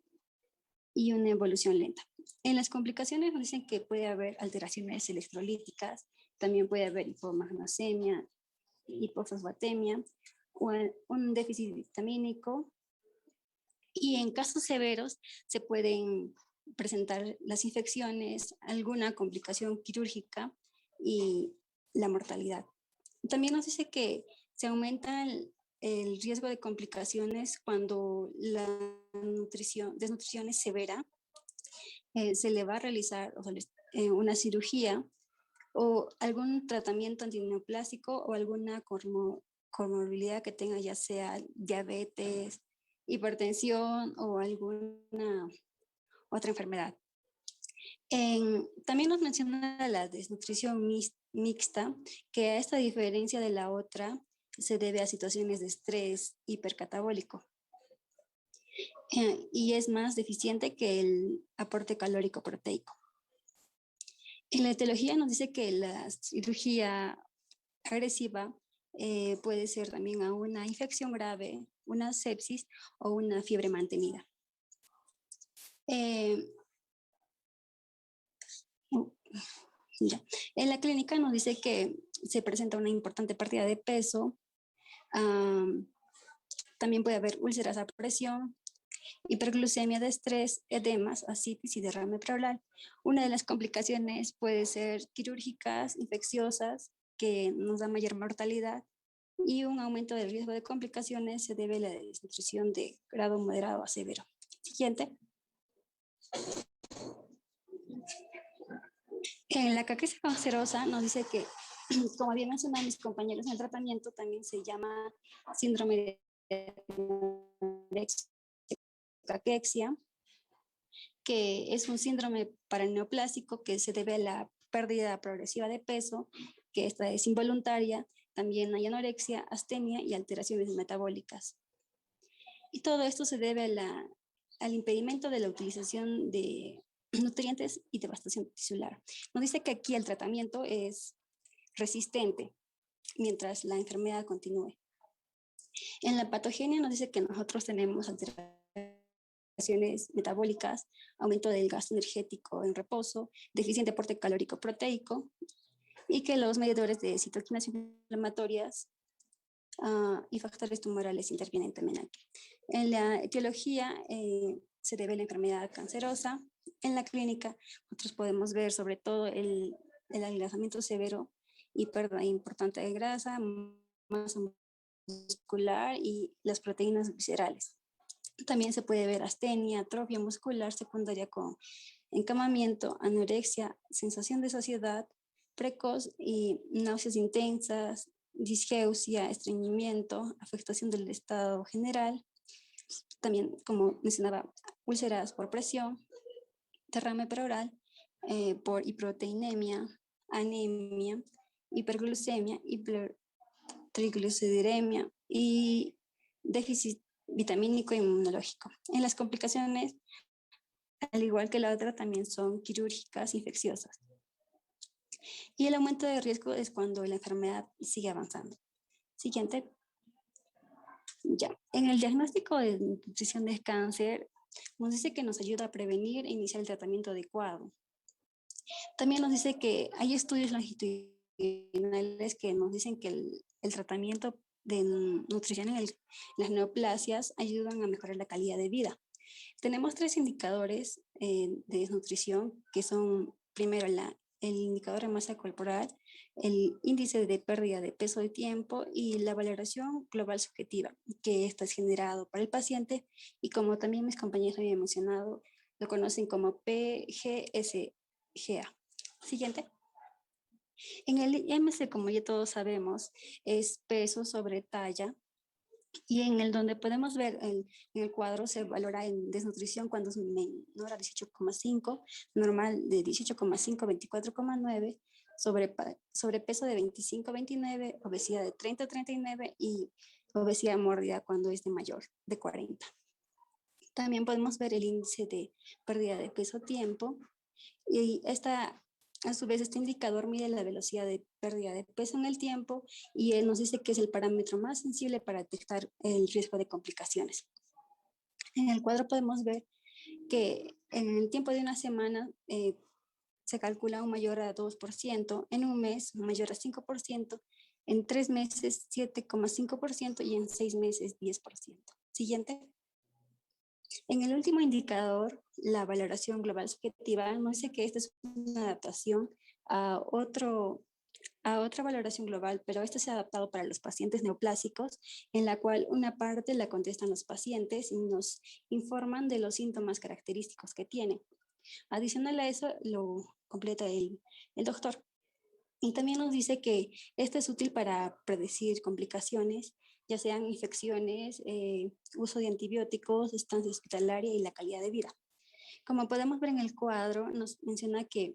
y una evolución lenta. En las complicaciones nos dicen que puede haber alteraciones electrolíticas, también puede haber hipomagnesemia, hipofosfatemia, o un déficit vitamínico. Y en casos severos se pueden presentar las infecciones, alguna complicación quirúrgica y la mortalidad. También nos dice que se aumenta el riesgo de complicaciones cuando la desnutrición es severa. Se le va a realizar una cirugía o algún tratamiento antineoplásico o alguna comorbilidad que tenga, ya sea diabetes, hipertensión o alguna otra enfermedad. También nos menciona la desnutrición mixta, que a esta diferencia de la otra, se debe a situaciones de estrés hipercatabólico y es más deficiente que el aporte calórico proteico. En la etiología nos dice que la cirugía agresiva puede ser también a una infección grave, una sepsis o una fiebre mantenida. Ya. En la clínica nos dice que se presenta una importante pérdida de peso, también puede haber úlceras a presión, hiperglucemia de estrés, edemas, ascitis y derrame pleural. Una de las complicaciones puede ser quirúrgicas, infecciosas, que nos da mayor mortalidad, y un aumento del riesgo de complicaciones se debe a la desnutrición de grado moderado a severo. Siguiente. En la caquesia cancerosa nos dice que, como había mencionado mis compañeros en el tratamiento, también se llama síndrome de caquexia, que es un síndrome paraneoplásico que se debe a la pérdida progresiva de peso, que esta es involuntaria. También hay anorexia, astenia y alteraciones metabólicas. Y todo esto se debe al impedimento de la utilización de nutrientes y devastación tisular. Nos dice que aquí el tratamiento es resistente mientras la enfermedad continúe. En la patogenia nos dice que nosotros tenemos alteraciones metabólicas, aumento del gasto energético en reposo, deficiente aporte calórico proteico, y que los mediadores de citoquinas inflamatorias y factores tumorales intervienen también aquí. En la etiología se debe a la enfermedad cancerosa. En la clínica nosotros podemos ver sobre todo el adelgazamiento severo y pérdida importante de grasa, masa muscular y las proteínas viscerales. También se puede ver astenia, atrofia muscular secundaria con encamamiento, anorexia, sensación de saciedad precoz y náuseas intensas, disgeusia, estreñimiento, afectación del estado general. También, como mencionaba, úlceras por presión, derrame pleural por hiperproteinemia, anemia, hiperglucemia, hipertrigliceridemia y déficit vitamínico e inmunológico. En las complicaciones, al igual que la otra, también son quirúrgicas, infecciosas. Y el aumento de riesgo es cuando la enfermedad sigue avanzando. Siguiente. Ya. En el diagnóstico de nutrición de cáncer, nos dice que nos ayuda a prevenir e iniciar el tratamiento adecuado. También nos dice que hay estudios longitudinales que nos dicen que el tratamiento de nutrición en las neoplasias ayudan a mejorar la calidad de vida. Tenemos 3 indicadores de desnutrición que son, primero, el indicador de masa corporal, el índice de pérdida de peso de tiempo y la valoración global subjetiva, que esto es generado por el paciente y, como también mis compañeros habían mencionado, lo conocen como PGSGA. Siguiente. En el IMC, como ya todos sabemos, es peso sobre talla. Y en el donde podemos ver en el cuadro se valora en desnutrición cuando es menor a 18,5, normal de 18,5 a 24,9, sobrepeso de 25 a 29, obesidad de 30 a 39 y obesidad mórbida cuando es de mayor, de 40. También podemos ver el índice de pérdida de peso tiempo y a su vez, este indicador mide la velocidad de pérdida de peso en el tiempo y él nos dice que es el parámetro más sensible para detectar el riesgo de complicaciones. En el cuadro podemos ver que en el tiempo de una semana se calcula un mayor a 2%, en un mes un mayor a 5%, en 3 meses 7,5% y en 6 meses 10%. Siguiente. En el último indicador, la valoración global subjetiva, nos dice que esta es una adaptación a otra valoración global, pero esta se ha adaptado para los pacientes neoplásicos, en la cual una parte la contestan los pacientes y nos informan de los síntomas característicos que tienen. Adicional a eso, lo completa el doctor. Y también nos dice que esto es útil para predecir complicaciones, ya sean infecciones, uso de antibióticos, estancia hospitalaria y la calidad de vida. Como podemos ver en el cuadro, nos menciona que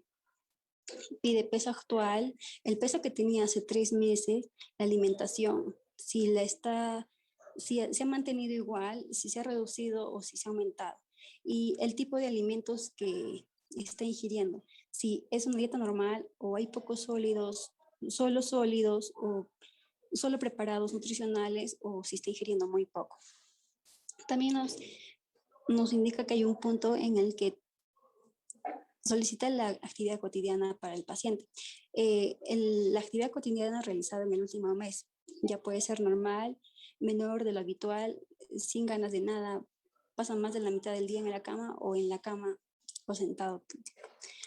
pide peso actual, el peso que tenía hace 3 meses, la alimentación si se ha mantenido igual, si se ha reducido o si se ha aumentado. Y el tipo de alimentos que está ingiriendo, si es una dieta normal o hay pocos sólidos, solo sólidos o solo preparados nutricionales o si está ingiriendo muy poco. También nos indica que hay un punto en el que solicita la actividad cotidiana para el paciente. La actividad cotidiana realizada en el último mes ya puede ser normal, menor de lo habitual, sin ganas de nada, pasan más de la mitad del día en la cama o sentado.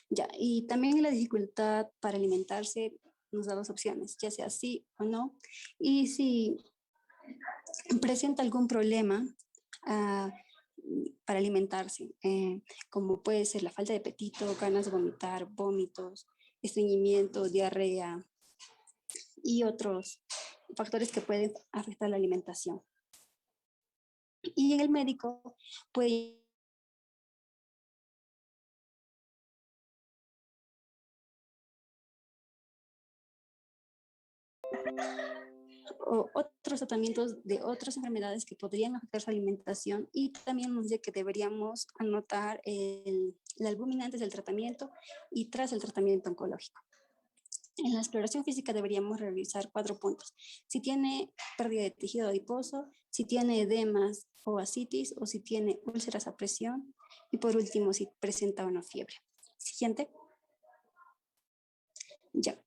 Ya, y también la dificultad para alimentarse nos da dos opciones, ya sea sí o no. Y si presenta algún problema para alimentarse, como puede ser la falta de apetito, ganas de vomitar, vómitos, estreñimiento, diarrea y otros factores que pueden afectar la alimentación. Y el médico puede o otros tratamientos de otras enfermedades que podrían afectar su alimentación, y también nos dice que deberíamos anotar la albúmina antes del tratamiento y tras el tratamiento oncológico. En la exploración física deberíamos revisar 4 puntos. Si tiene pérdida de tejido adiposo, si tiene edemas o ascitis, o si tiene úlceras a presión, y por último, si presenta o no fiebre. Siguiente. Ya.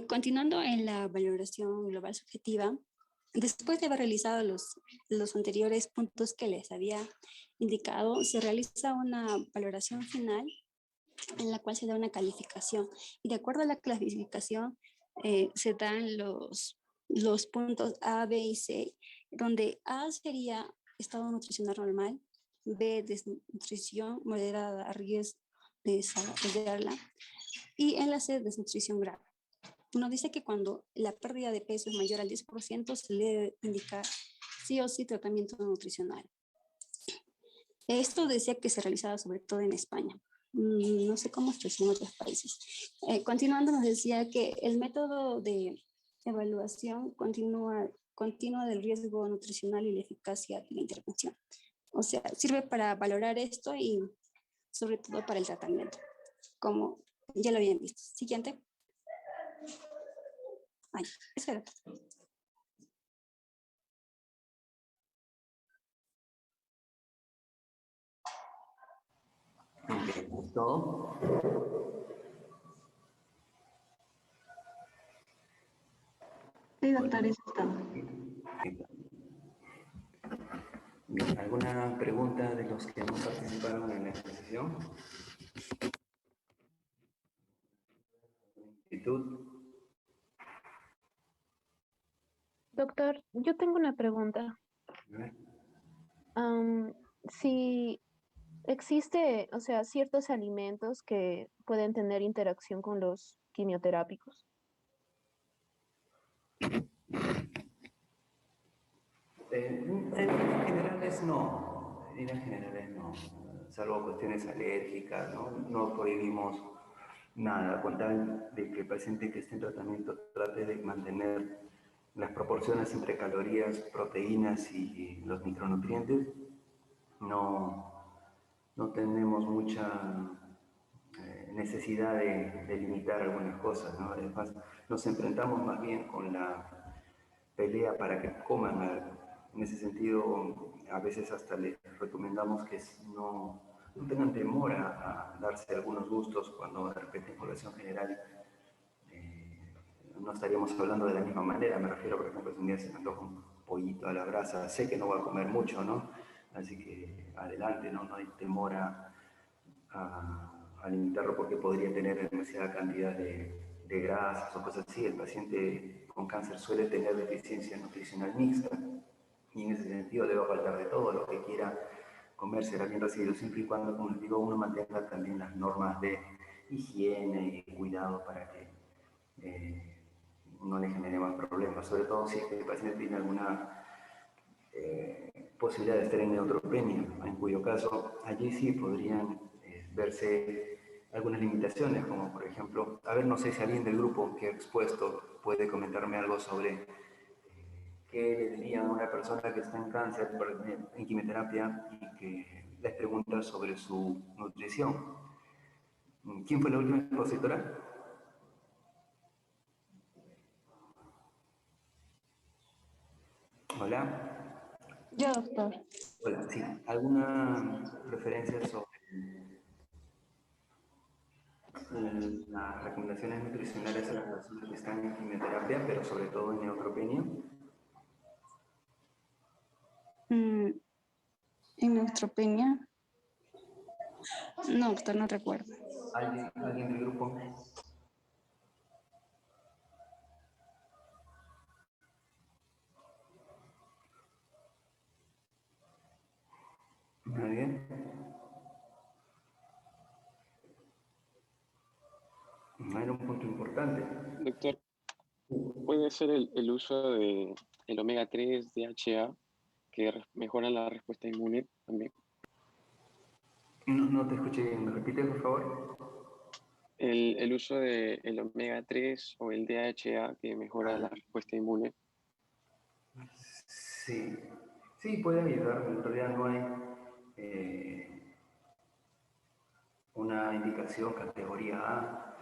Continuando en la valoración global subjetiva, después de haber realizado los anteriores puntos que les había indicado, se realiza una valoración final en la cual se da una calificación, y de acuerdo a la clasificación se dan los puntos A, B y C, donde A sería estado nutricional normal, B desnutrición moderada a riesgo de desarrollarla, y en la C desnutrición grave. Nos dice que cuando la pérdida de peso es mayor al 10%, se le debe indicar sí o sí tratamiento nutricional. Esto decía que se realizaba sobre todo en España. No sé cómo está en otros países. Continuando, nos decía que el método de evaluación continua del riesgo nutricional y la eficacia de la intervención. O sea, sirve para valorar esto y sobre todo para el tratamiento, como ya lo habían visto. Siguiente. Ay, eso era todo. ¿Es todo? Sí, doctor, eso es todo. Bien, ¿alguna pregunta de los que no participaron en la exposición? Doctor, yo tengo una pregunta. Si existe, o sea, ciertos alimentos que pueden tener interacción con los quimioterápicos. En líneas generales no, en líneas generales no, salvo cuestiones alérgicas, no prohibimos nada, con tal de que el paciente que esté en tratamiento trate de mantener las proporciones entre calorías, proteínas y los micronutrientes. No tenemos mucha necesidad de limitar algunas cosas, ¿no? Además, nos enfrentamos más bien con la pelea para que coman algo. En ese sentido, a veces hasta les recomendamos que no tengan temor a darse algunos gustos cuando de repente en población general no estaríamos hablando de la misma manera. Me refiero, por ejemplo, si un día se me antoja un pollito a la brasa, sé que no va a comer mucho, ¿no? Así que adelante, no hay temor a limitarlo porque podría tener demasiada cantidad de grasas o cosas así. El paciente con cáncer suele tener deficiencia nutricional mixta y en ese sentido le va a faltar de todo. Lo que quiera comer será bien recibido, siempre y cuando, como les digo, uno mantenga también las normas de higiene y cuidado para que no le genere más problemas, sobre todo si es que el paciente tiene alguna posibilidad de estar en neutropenia, en cuyo caso allí sí podrían verse algunas limitaciones, como por ejemplo, no sé si alguien del grupo que ha expuesto puede comentarme algo sobre ¿qué le dirían a una persona que está en cáncer, en quimioterapia, y que les pregunta sobre su nutrición? ¿Quién fue la última expositora? Hola. Yo, doctor. Hola, sí. ¿Alguna referencia sobre las recomendaciones nutricionales a las personas que están en quimioterapia, pero sobre todo en neutropenia? En neutropenia. No, doctor, no recuerdo. ¿Alguien del grupo? ¿Nadie? Era un punto importante. Doctor, puede ser el uso de el omega 3 DHA que mejora la respuesta inmune también. No te escuché bien. ¿Me repites, por favor? El uso de el omega 3 o el DHA que mejora la respuesta inmune. Sí, sí, puede ayudar. En realidad no hay una indicación categoría A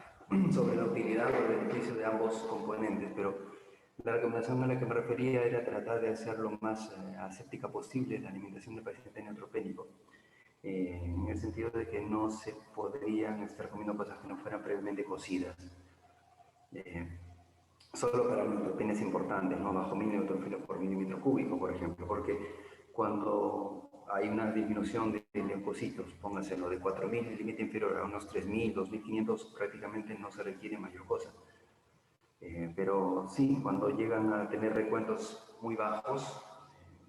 sobre la utilidad o el beneficio de ambos componentes, pero la recomendación a la que me refería era tratar de hacer lo más aséptica posible la alimentación del paciente neutropénico, en el sentido de que no se podrían estar comiendo cosas que no fueran previamente cocidas. Solo para neutropenias importantes, ¿no? Bajo 1000 neutrófilos por milímetro cúbico, por ejemplo, porque cuando hay una disminución de leucocitos, póngaselo de 4000 el límite inferior a unos 3000, 2500, prácticamente no se requiere mayor cosa. Pero sí, cuando llegan a tener recuentos muy bajos,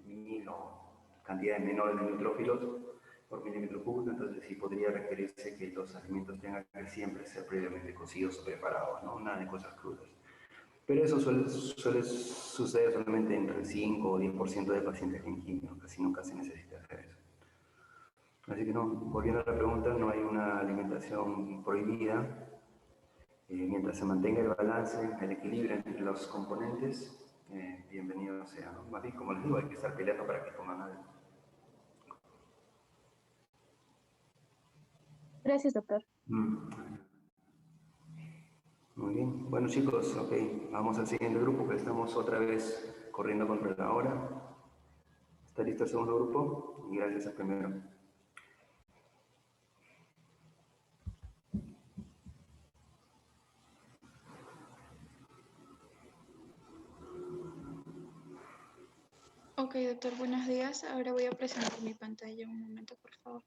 1000 o cantidades menores de neutrófilos por milímetro cúbico, entonces sí podría requerirse que los alimentos tengan que siempre ser previamente cocidos o preparados, ¿no? Nada de cosas crudas. Pero eso suele suceder solamente entre el 5 o 10% de pacientes en quimio, casi nunca se necesita hacer eso. Así que no, volviendo a la pregunta, no hay una alimentación prohibida. Mientras se mantenga el balance, el equilibrio entre los componentes, bienvenido sea, ¿no? Más bien, como les digo, hay que estar peleando para que coman algo. Gracias, doctor. Muy bien. Bueno, chicos, ok, vamos al siguiente grupo, que estamos otra vez corriendo contra la hora. ¿Está listo el segundo grupo? Y gracias al primero. Ok, doctor, buenos días. Ahora voy a presentar mi pantalla. Un momento, por favor.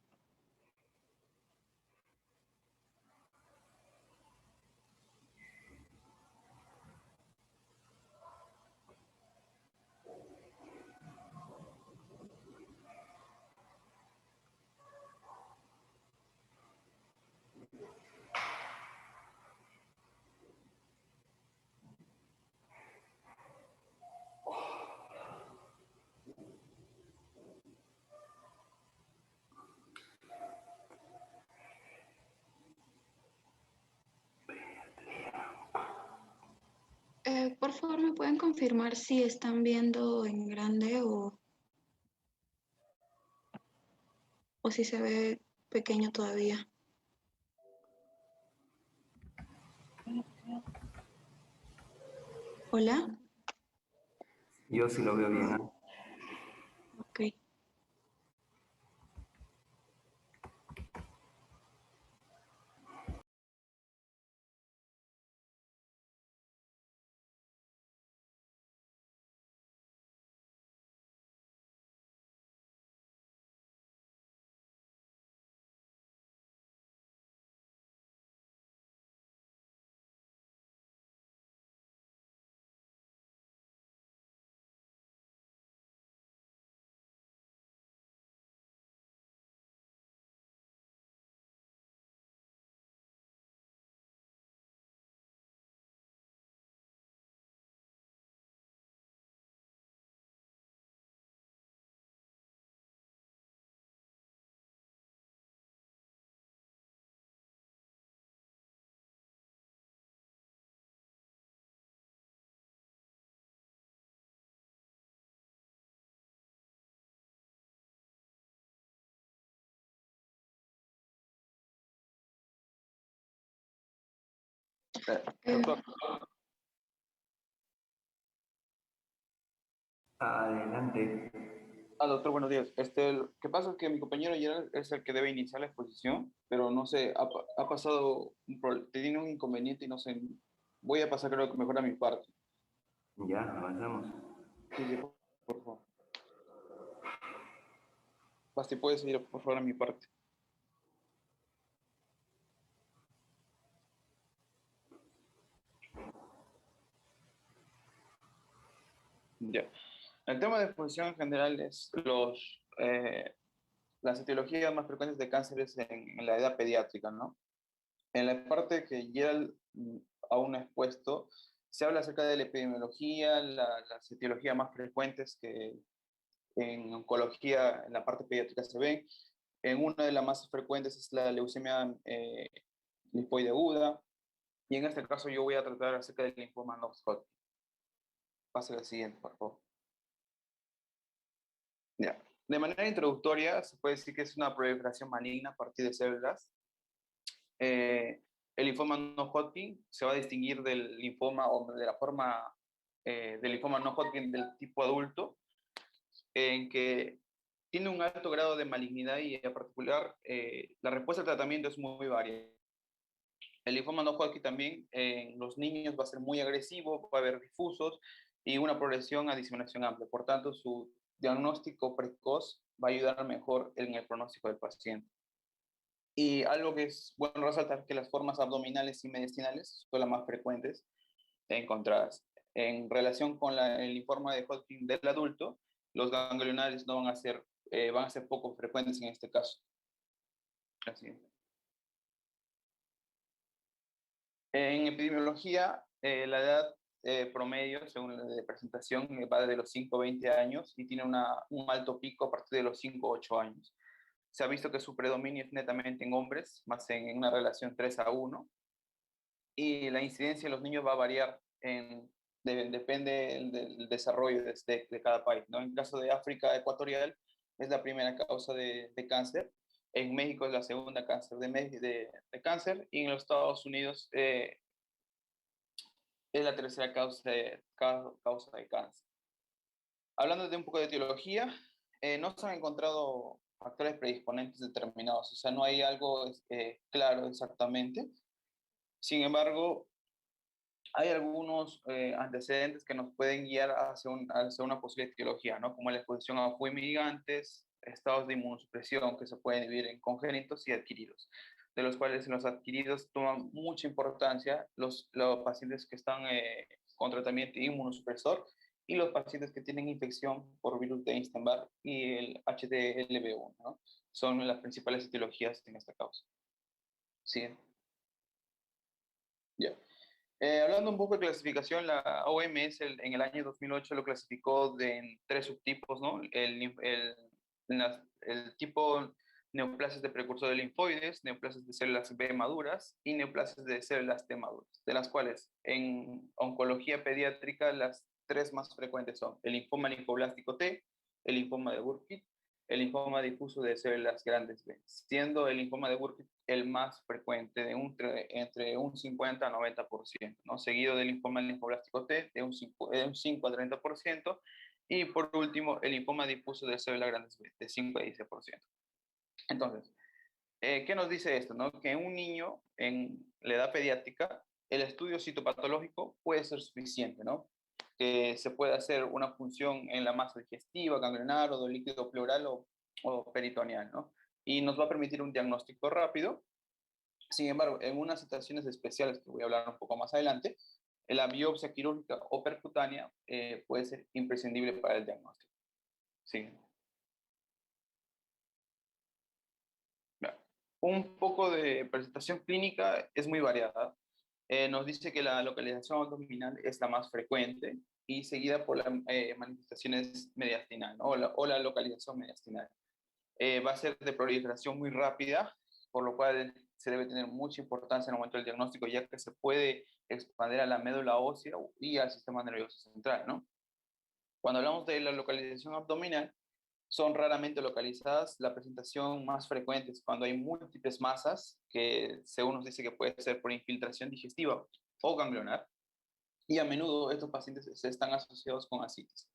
Por favor, ¿me pueden confirmar si están viendo en grande o si se ve pequeño todavía? Hola. Yo sí lo veo bien, ¿eh? Ok. Doctor, Adelante. doctor, buenos días. Lo que pasa es que mi compañero Gerald es el que debe iniciar la exposición, pero no sé, ha pasado, tiene un inconveniente y no sé, voy a pasar creo que mejor a mi parte. Ya, avanzamos. Sí, sí, por favor. Basti, puedes ir por favor a mi parte. Ya. El tema de exposición en general es las etiologías más frecuentes de cánceres en la edad pediátrica, ¿no? En la parte que Gerald aún no ha expuesto, se habla acerca de la epidemiología, las etiologías más frecuentes que en oncología en la parte pediátrica se ven. En una de las más frecuentes es la leucemia linfoide aguda, y en este caso yo voy a tratar acerca del linfoma no-Hodgkin. Pase al siguiente, por favor. Ya. De manera introductoria, se puede decir que es una proliferación maligna a partir de células. El linfoma no-Hodgkin se va a distinguir del linfoma o de la forma del linfoma no-Hodgkin del tipo adulto, en que tiene un alto grado de malignidad y en particular la respuesta al tratamiento es muy variada. El linfoma no-Hodgkin también en los niños va a ser muy agresivo, va a haber difusos y una progresión a diseminación amplia. Por tanto, su diagnóstico precoz va a ayudar mejor en el pronóstico del paciente. Y algo que es bueno resaltar que las formas abdominales y mediastinales son las más frecuentes encontradas. En relación con el linfoma de Hodgkin del adulto, los ganglionales no van a ser poco frecuentes en este caso. Así. En epidemiología, la edad promedio, según la de presentación, va de los 5 a 20 años y tiene un alto pico a partir de los 5 a 8 años. Se ha visto que su predominio es netamente en hombres, más en una relación 3 a 1, y la incidencia en los niños va a variar, depende del desarrollo de cada país, ¿no? En el caso de África Ecuatorial, es la primera causa de cáncer. En México es la segunda cáncer de cáncer, y en los Estados Unidos es la tercera causa de cáncer. Hablando de un poco de etiología, no se han encontrado factores predisponentes determinados, o sea, no hay algo claro exactamente. Sin embargo, hay algunos antecedentes que nos pueden guiar hacia una posible etiología, ¿no? Como la exposición a fumigantes, estados de inmunosupresión que se pueden vivir en congénitos y adquiridos, de los cuales en los adquiridos toman mucha importancia los pacientes que están con tratamiento inmunosupresor y los pacientes que tienen infección por virus de Epstein-Barr y el HTLV1, ¿no? Son las principales etiologías en esta causa. ¿Sí? Ya. Hablando un poco de clasificación, la OMS en el año 2008 lo clasificó en 3 subtipos, ¿no? El tipo neoplasias de precursor de linfoides, neoplasias de células B maduras y neoplasias de células T maduras, de las cuales en oncología pediátrica las 3 más frecuentes son el linfoma linfoblástico T, el linfoma de Burkitt, el linfoma difuso de células grandes B, siendo el linfoma de Burkitt el más frecuente, entre un 50 a 90%, ¿no? Seguido del linfoma linfoblástico T de un 5 a 30%, y por último el linfoma difuso de células grandes B de 5 a 10%. Entonces, ¿qué nos dice esto? ¿No? Que en un niño en la edad pediátrica el estudio citopatológico puede ser suficiente, ¿no? Que se puede hacer una función en la masa digestiva, ganglionar o del líquido pleural o peritoneal, ¿no? Y nos va a permitir un diagnóstico rápido. Sin embargo, en unas situaciones especiales que voy a hablar un poco más adelante, la biopsia quirúrgica o percutánea puede ser imprescindible para el diagnóstico. Sí. Un poco de presentación clínica es muy variada. Nos dice que la localización abdominal es la más frecuente y seguida por las manifestaciones mediastinales, ¿no? o la localización mediastinal. Va a ser de proliferación muy rápida, por lo cual se debe tener mucha importancia en el momento del diagnóstico, ya que se puede expandir a la médula ósea y al sistema nervioso central, ¿no? Cuando hablamos de la localización abdominal, son raramente localizadas. La presentación más frecuente es cuando hay múltiples masas, que según nos dice que puede ser por infiltración digestiva o ganglionar, y a menudo estos pacientes se están asociados con ascitis.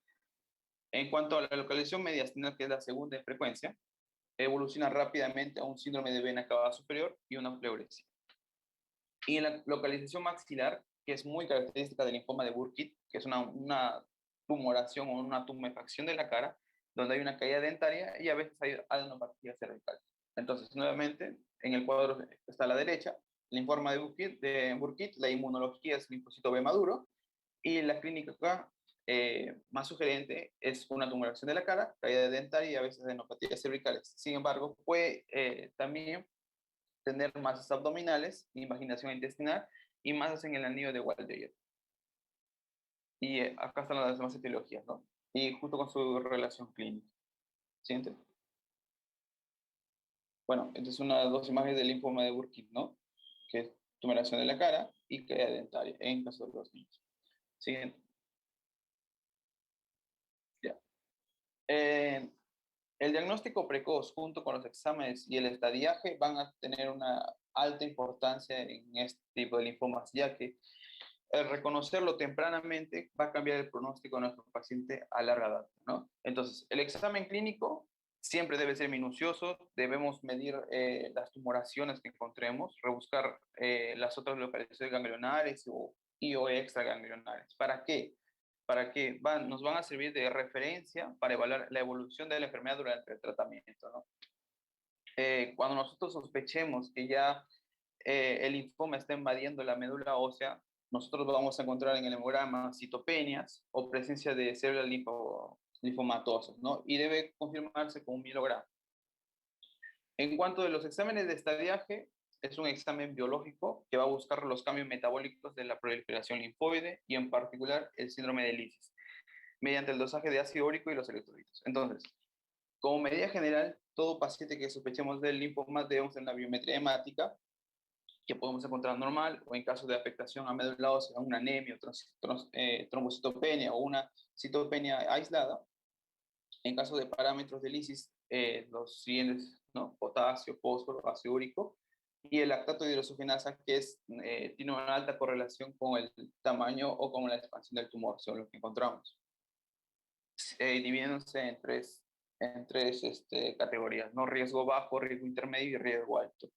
En cuanto a la localización mediastinal, que es la segunda en frecuencia, evoluciona rápidamente a un síndrome de vena cava superior y una pleuresia. Y en la localización maxilar, que es muy característica del linfoma de Burkitt, que es una tumoración o una tumefacción de la cara, donde hay una caída dentaria y a veces hay adenopatía cervical. Entonces, nuevamente, en el cuadro que está a la derecha, el linfoma de Burkitt, la inmunología es linfocito B maduro, y la clínica más sugerente es una tumoración de la cara, caída dentaria y a veces adenopatías cervicales. Sin embargo, puede también tener masas abdominales, invaginación intestinal y masas en el anillo de Waldeyer. Y acá están las demás etiologías, ¿no? Y justo con su relación clínica. ¿Siguiente? Bueno, entonces dos imágenes del linfoma de Burkitt, ¿no? Que es tumoración de la cara y caída dentaria en caso de los niños. Siguiente. Ya. El diagnóstico precoz junto con los exámenes y el estadiaje van a tener una alta importancia en este tipo de linfomas, ya que el reconocerlo tempranamente va a cambiar el pronóstico de nuestro paciente a larga edad, ¿no? Entonces, el examen clínico siempre debe ser minucioso, debemos medir las tumoraciones que encontremos, rebuscar las otras localizaciones ganglionares o extraganglionares. ¿Para qué? Para que nos van a servir de referencia para evaluar la evolución de la enfermedad durante el tratamiento, ¿no? Cuando nosotros sospechemos que ya el linfoma está invadiendo la médula ósea, nosotros vamos a encontrar en el hemograma citopenias o presencia de células linfomatosas, ¿no? Y debe confirmarse con un mielograma. En cuanto a los exámenes de estadiaje, es un examen biológico que va a buscar los cambios metabólicos de la proliferación linfoide y en particular el síndrome de Lysis, mediante el dosaje de ácido úrico y los electrolitos. Entonces, como medida general, todo paciente que sospechemos del linfoma debemos tener una biometría hemática que podemos encontrar normal, o en caso de afectación a médula ósea, una anemia, trombocitopenia o una citopenia aislada. En caso de parámetros de Lysis, los siguientes, ¿no? Potasio, fósforo, ácido úrico, y el lactato de hidroxigenasa, que tiene una alta correlación con el tamaño o con la expansión del tumor, son lo que encontramos. Dividiéndose en tres categorías, ¿no? Riesgo bajo, riesgo intermedio y riesgo alto.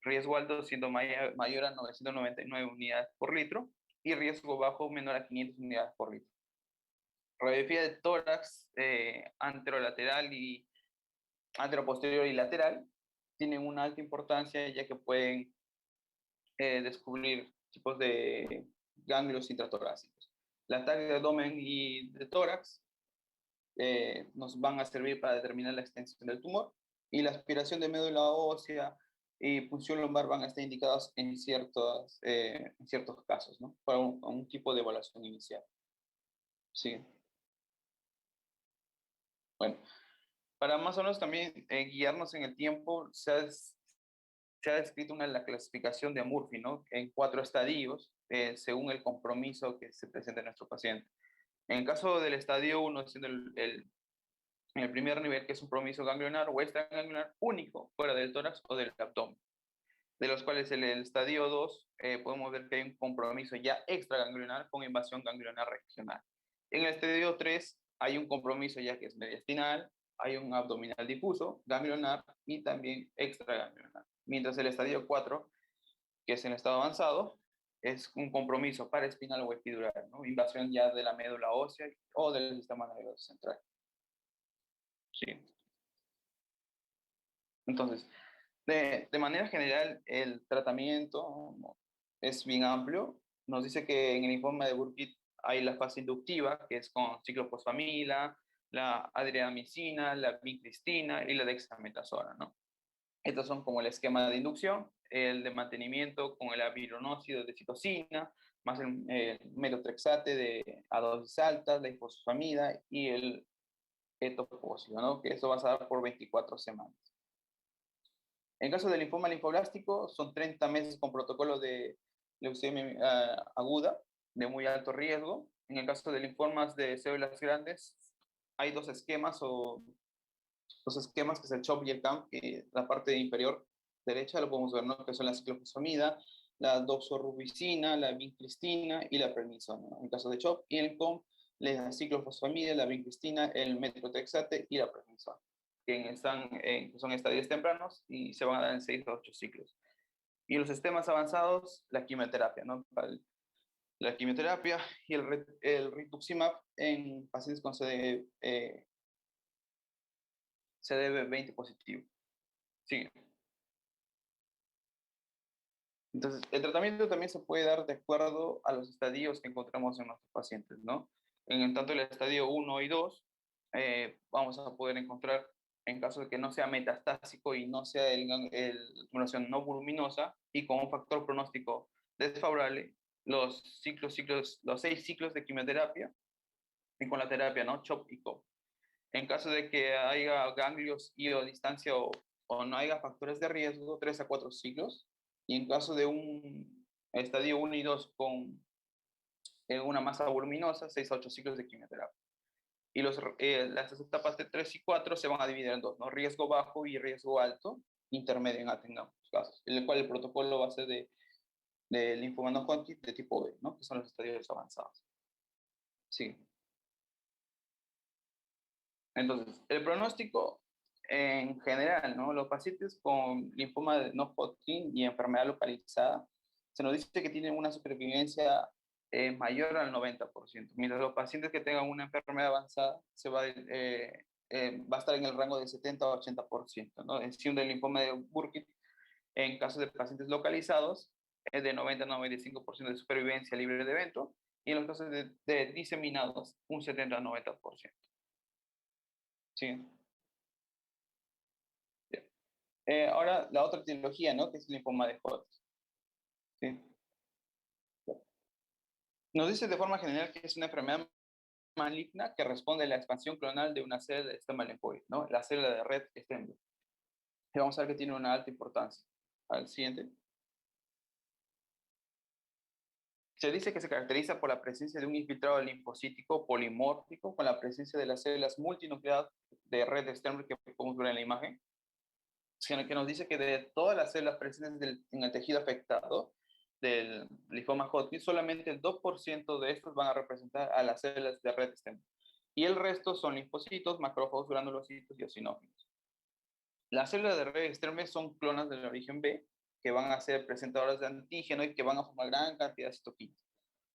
Riesgo alto siendo mayor a 999 unidades por litro y riesgo bajo menor a 500 unidades por litro. Radiografía de tórax anterolateral y anteroposterior y lateral tienen una alta importancia ya que pueden descubrir tipos de ganglios intratorácicos. La tag de abdomen y de tórax nos van a servir para determinar la extensión del tumor, y la aspiración de médula ósea y punción lumbar van a estar indicados en ciertos casos, ¿no? Para un tipo de evaluación inicial. Sí. Bueno, para más o menos también guiarnos en el tiempo, se ha descrito la clasificación de Murphy, ¿no? En 4 estadios, según el compromiso que se presenta en nuestro paciente. En el caso del estadio 1, siendo en el primer nivel, que es un compromiso ganglionar o extraganglionar único, fuera del tórax o del abdomen, de los cuales en el estadio 2 podemos ver que hay un compromiso ya extraganglionar con invasión ganglionar regional. En el estadio 3 hay un compromiso ya que es mediastinal, hay un abdominal difuso, ganglionar y también extraganglionar. Mientras el estadio 4, que es en estado avanzado, es un compromiso paraespinal o epidural, ¿no? Invasión ya de la médula ósea o del sistema nervioso central. Sí. Entonces, de manera general, el tratamiento es bien amplio. Nos dice que en el linfoma de Burkitt hay la fase inductiva, que es con ciclofosfamida, la adriamicina, la vincristina y la dexametasona, ¿no? Estos son como el esquema de inducción, el de mantenimiento con el avironócido de citosina, más el metotrexate a dosis altas, la ifosfamida y el etoposio, ¿no? Que eso va a dar por 24 semanas. En caso del linfoma linfoblástico, son 30 meses con protocolo de leucemia aguda de muy alto riesgo. En el caso de linfomas de células grandes, hay dos esquemas que es el CHOP y el CAMP, que la parte inferior derecha lo podemos ver, ¿no? Que son la ciclofosfamida, la doxorubicina, la vincristina y la prednisona, ¿no? En el caso de CHOP, y el COM, la ciclofosfamida, la vincristina, el metrotexate y la prednisona, que son estadios tempranos y se van a dar en 6 a 8 ciclos. Y los sistemas avanzados, la quimioterapia, ¿no? La quimioterapia y el rituximab en pacientes con CD20 positivo. Sí. Entonces, el tratamiento también se puede dar de acuerdo a los estadios que encontramos en nuestros pacientes, ¿no? En tanto el estadio 1 y 2, vamos a poder encontrar, en caso de que no sea metastásico y no sea tumulación no voluminosa y con un factor pronóstico desfavorable, los 6 ciclos de quimioterapia y con la terapia, ¿no? CHOP y COP. En caso de que haya ganglios y o distancia o no haya factores de riesgo, 3 a 4 ciclos. Y en caso de un estadio 1 y 2 con una masa voluminosa, 6 a 8 ciclos de quimioterapia. Y las etapas de 3 y 4 se van a dividir en dos, ¿no? Riesgo bajo y riesgo alto, intermedio en ambos casos, en el cual el protocolo va a ser de linfoma no Hodgkin de tipo B, ¿no? Que son los estadios avanzados. Sí. Entonces, el pronóstico en general, ¿no? Los pacientes con linfoma de no Hodgkin y enfermedad localizada, se nos dice que tienen una supervivencia mayor al 90%, mientras los pacientes que tengan una enfermedad avanzada va a estar en el rango de 70 a 80%, ¿no? En sí, del linfoma de Burkitt, en casos de pacientes localizados, es de 90 a 95% de supervivencia libre de evento, y en los casos de diseminados, un 70 a 90%. Sí. Ahora, la otra etiología, ¿no? Que es el linfoma de Hodgkin. ¿Sí? Nos dice de forma general que es una enfermedad maligna que responde a la expansión clonal de una célula de sistema linfóide, ¿no? La célula de red Stemble. Y vamos a ver que tiene una alta importancia. Al siguiente. Se dice que se caracteriza por la presencia de un infiltrado linfocítico polimórfico con la presencia de las células multinucleadas de red Stemble que podemos ver en la imagen, sino que nos dice que de todas las células presentes en el tejido afectado del linfoma Hodgkin, solamente el 2% de estos van a representar a las células de red Stemble. Y el resto son linfocitos, macrófagos, granulocitos y eosinófilos. Las células de red Stemble son clonas del origen B, que van a ser presentadoras de antígeno y que van a formar gran cantidad de citoquinas.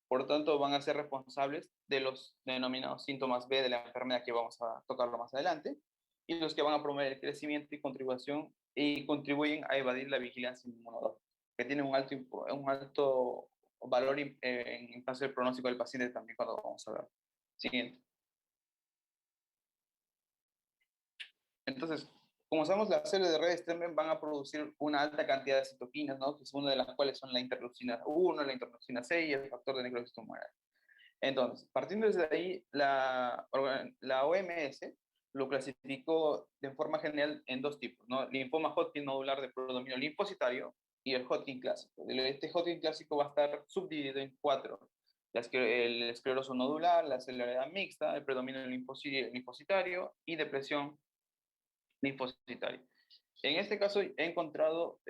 Por lo tanto, van a ser responsables de los denominados síntomas B de la enfermedad que vamos a tocarlo más adelante, y los que van a promover el crecimiento y contribuyen a evadir la vigilancia inmunológica, que tiene un alto valor en caso del pronóstico del paciente también cuando vamos a ver. Siguiente. Entonces, como sabemos, las células de red Stemble van a producir una alta cantidad de citoquinas, ¿no? Que es una de las cuales son la interleucina 1, la interleucina 6 y el factor de necrosis tumoral. Entonces, partiendo desde ahí, la OMS lo clasificó de forma general en dos tipos, ¿no? Linfoma Hodgkin nodular de predominio linfocitario y el Hodgkin clásico. Este Hodgkin clásico va a estar subdividido en 4. El escleroso nodular, la celularidad mixta, el predominio linfocitario y depresión linfocitaria. En este caso he encontrado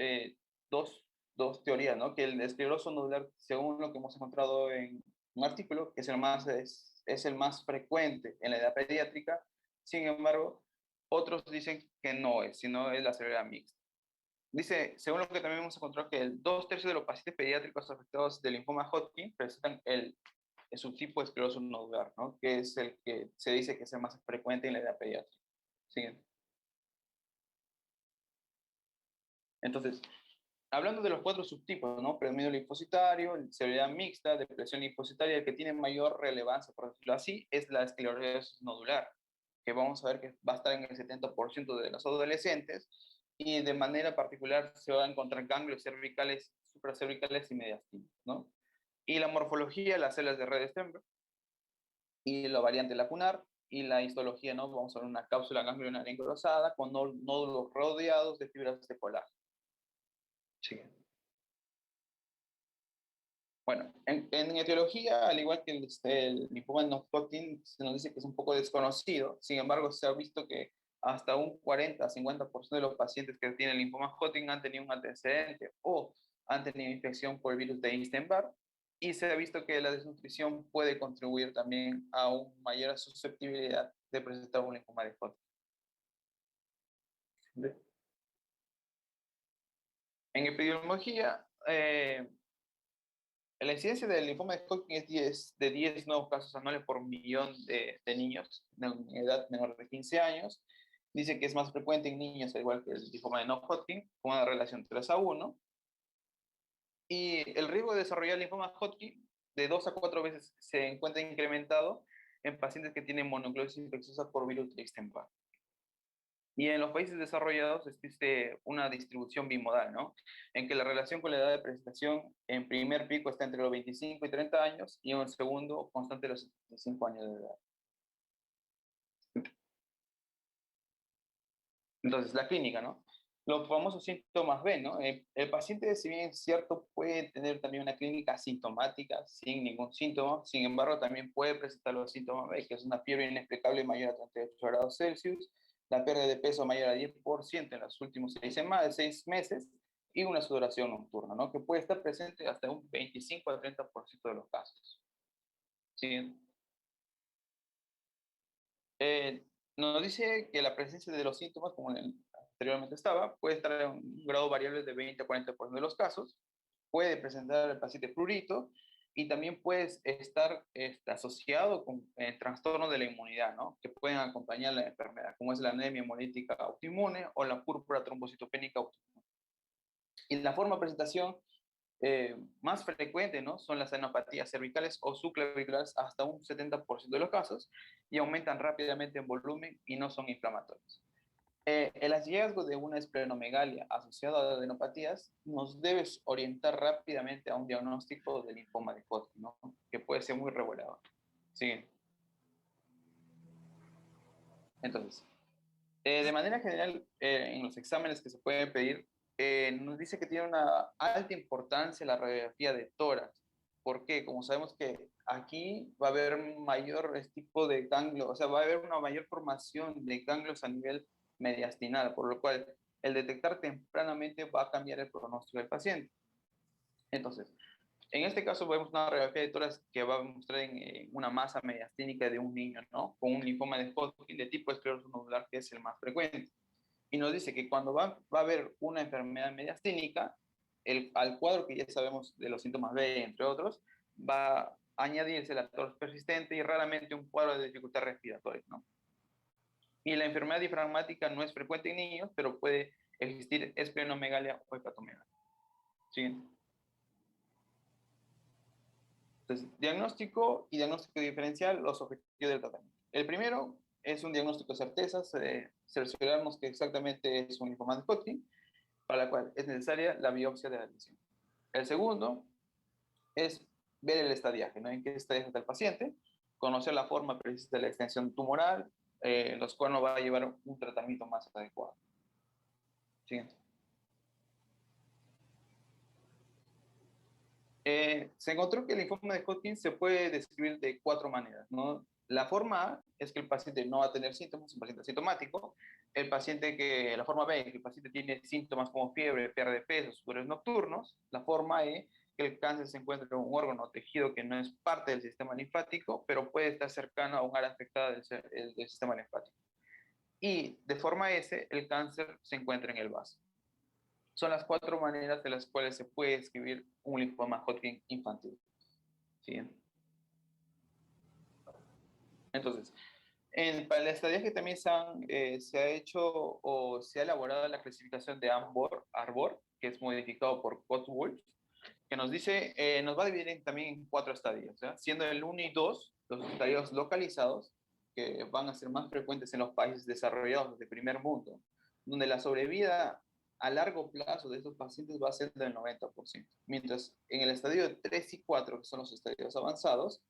dos teorías, ¿no? Que el escleroso nodular, según lo que hemos encontrado en un artículo, que es el más frecuente en la edad pediátrica. Sin embargo, otros dicen que no es, sino es la celularidad mixta. Dice, según lo que también hemos encontrado, que el 2/3 de los pacientes pediátricos afectados del linfoma Hodgkin presentan el subtipo de escleroso nodular, ¿no? Que es el que se dice que es el más frecuente en la edad pediátrica. Siguiente. Entonces, hablando de los 4 subtipos, ¿no? Predominio linfocitario, celularidad mixta, depresión linfocitaria, el que tiene mayor relevancia, por decirlo así, es la esclerosis nodular, que vamos a ver que va a estar en el 70% de los adolescentes, y de manera particular se van a encontrar ganglios cervicales, supracervicales y mediastinos, ¿no? Y la morfología, las células de red Stemble, y la variante lacunar, y la histología, ¿no? Vamos a ver una cápsula ganglionar engrosada con nódulos rodeados de fibras de colágeno. Sí. Bueno, en etiología, al igual que el linfoma no Hodgkin, se nos dice que es un poco desconocido. Sin embargo, se ha visto que hasta un 40-50% de los pacientes que tienen linfoma Hodgkin han tenido un antecedente o han tenido infección por el virus de Epstein-Barr, y se ha visto que la desnutrición puede contribuir también a una mayor susceptibilidad de presentar un linfoma de Hodgkin. En epidemiología, la incidencia del linfoma de Hodgkin es de 10 nuevos casos anuales por millón de niños en edad menor de 15 años. Dice que es más frecuente en niños, al igual que el linfoma de no-Hodgkin, con una relación 3:1. Y el riesgo de desarrollar linfoma Hodgkin de 2 a 4 veces se encuentra incrementado en pacientes que tienen mononucleosis infecciosa por virus de Epstein-Barr. Y en los países desarrollados existe una distribución bimodal, ¿no? En que la relación con la edad de presentación en primer pico está entre los 25 y 30 años y en el segundo constante de los 75 años de edad. Entonces, la clínica, ¿no? Los famosos síntomas B, ¿no? El paciente, si bien es cierto, puede tener también una clínica asintomática sin ningún síntoma, sin embargo, también puede presentar los síntomas B, que es una fiebre inexplicable mayor a 38 grados Celsius, la pérdida de peso mayor a 10% en los últimos 6 meses y una sudoración nocturna, ¿no? Que puede estar presente hasta un 25 a 30% de los casos. ¿Sí? Nos dice que la presencia de los síntomas, como anteriormente estaba, puede estar en un grado variable de 20 a 40% de los casos, puede presentar el paciente prurito y también puede estar asociado con trastornos de la inmunidad, ¿no? Que pueden acompañar la enfermedad, como es la anemia hemolítica autoinmune o la púrpura trombocitopénica autoinmune. Y la forma de presentación más frecuente, ¿no? Son las adenopatías cervicales o subclaviculares hasta un 70% de los casos y aumentan rápidamente en volumen y no son inflamatorios. El hallazgo de una esplenomegalia asociada a adenopatías nos debe orientar rápidamente a un diagnóstico de linfoma de Hodgkin, ¿no? Que puede ser muy revelador. Sí. Entonces, de manera general, en los exámenes que se pueden pedir, nos dice que tiene una alta importancia la radiografía de tórax. ¿Por qué? Como sabemos que aquí va a haber mayor tipo de ganglio, o sea, va a haber una mayor formación de ganglios a nivel mediastinal, por lo cual el detectar tempranamente va a cambiar el pronóstico del paciente. Entonces, en este caso vemos una radiografía de tórax que va a mostrar en una masa mediastínica de un niño, ¿no? Con un linfoma de Hodgkin de tipo esclerosis nodular, que es el más frecuente. Y nos dice que cuando va a haber una enfermedad mediastínica, al cuadro que ya sabemos de los síntomas B, entre otros, va a añadirse la tos persistente y raramente un cuadro de dificultad respiratoria, ¿no? Y la enfermedad diafragmática no es frecuente en niños, pero puede existir esplenomegalia o hepatomegalia. ¿Sí? Entonces, diagnóstico y diagnóstico diferencial, los objetivos del tratamiento. El primero es un diagnóstico de certeza, cerciorarnos que exactamente es un linfoma de Hodgkin, para la cual es necesaria la biopsia de la lesión. El segundo es ver el estadiaje, ¿no? En qué estadiaje está el paciente, conocer la forma precisa de la extensión tumoral, los cuales nos va a llevar un tratamiento más adecuado. Siguiente. Se encontró que el linfoma de Hodgkin se puede describir de 4 maneras, ¿no? La forma A es que el paciente no va a tener síntomas, es un paciente asintomático. La forma B, que el paciente tiene síntomas como fiebre, pérdida de peso, sudores nocturnos. La forma E, que el cáncer se encuentra en un órgano o tejido que no es parte del sistema linfático, pero puede estar cercano a un área afectada del sistema linfático. Y de forma S, el cáncer se encuentra en el vaso. Son las 4 maneras de las cuales se puede describir un linfoma Hodgkin infantil. ¿Sí? Entonces, para el estadiaje también se ha hecho o se ha elaborado la clasificación de Arbor, que es modificado por Cotswold, que nos dice, nos va a dividir también en 4 estadios, ¿ya? Siendo el 1 y 2 los estadios localizados, que van a ser más frecuentes en los países desarrollados de primer mundo, donde la sobrevida a largo plazo de estos pacientes va a ser del 90%, mientras en el estadio 3 y 4, que son los estadios avanzados,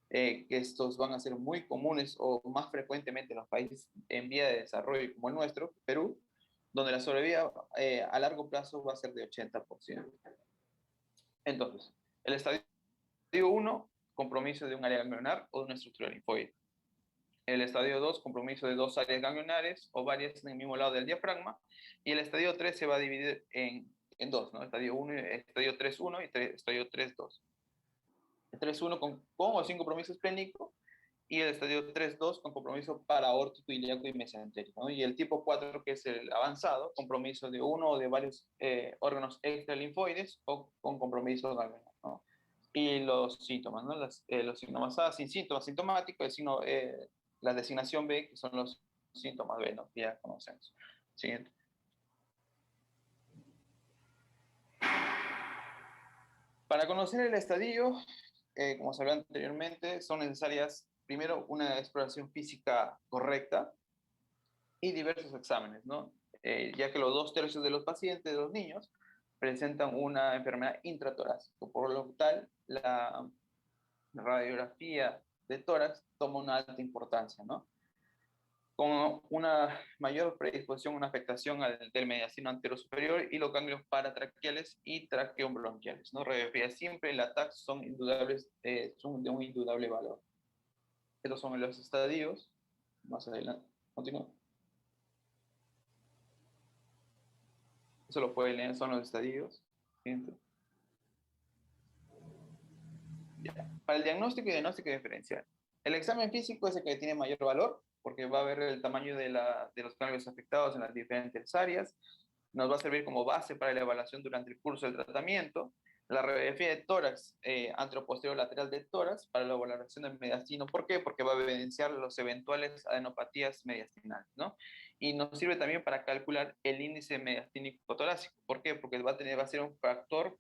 que estos van a ser muy comunes o más frecuentemente en los países en vía de desarrollo como el nuestro, Perú, donde la sobrevida a largo plazo va a ser de 80%. Entonces, el estadio 1, compromiso de un área ganglionar o de una estructura linfoide. El estadio 2, compromiso de 2 áreas ganglionares o varias en el mismo lado del diafragma. Y el estadio 3 se va a dividir en en dos, ¿no? Estadio 1, estadio 3.1 y estadio 3.2. El 3.1 con o sin compromiso esplénico y el estadio 3.2 con compromiso para aórtico, ilíaco y mesentérico, ¿no? Y el tipo 4, que es el avanzado, compromiso de uno o de varios órganos extralinfoides o con compromiso galvanar, ¿no? Y los síntomas, ¿no? Los síntomas A sin síntomas sintomáticos, el signo, la designación B, que son los síntomas B, ¿no? Que ya conocemos. Siguiente. Para conocer el estadio, como se habló anteriormente, son necesarias, primero, una exploración física correcta y diversos exámenes, ¿no? Ya que los 2/3 de los pacientes, de los niños, presentan una enfermedad intratorácica. Por lo tal, la radiografía de tórax toma una alta importancia, ¿no? Con una mayor predisposición a una afectación del mediastino anterior superior y los ganglios paratraqueales y traqueobronquiales, ¿no? Radiografía siempre, la TAC son indudables, son de un indudable valor. Estos son los estadios. Más adelante, continúo. Eso lo pueden leer, son los estadios. Siguiente. Ya. Para el diagnóstico y diagnóstico diferencial. El examen físico es el que tiene mayor valor, porque va a ver el tamaño de los ganglios afectados en las diferentes áreas. Nos va a servir como base para la evaluación durante el curso del tratamiento. La radiografía de tórax, anteroposterior lateral de tórax, para la valoración del mediastino. ¿Por qué? Porque va a evidenciar los eventuales adenopatías mediastinales, ¿no? Y nos sirve también para calcular el índice mediastínico torácico. ¿Por qué? Porque va a ser un factor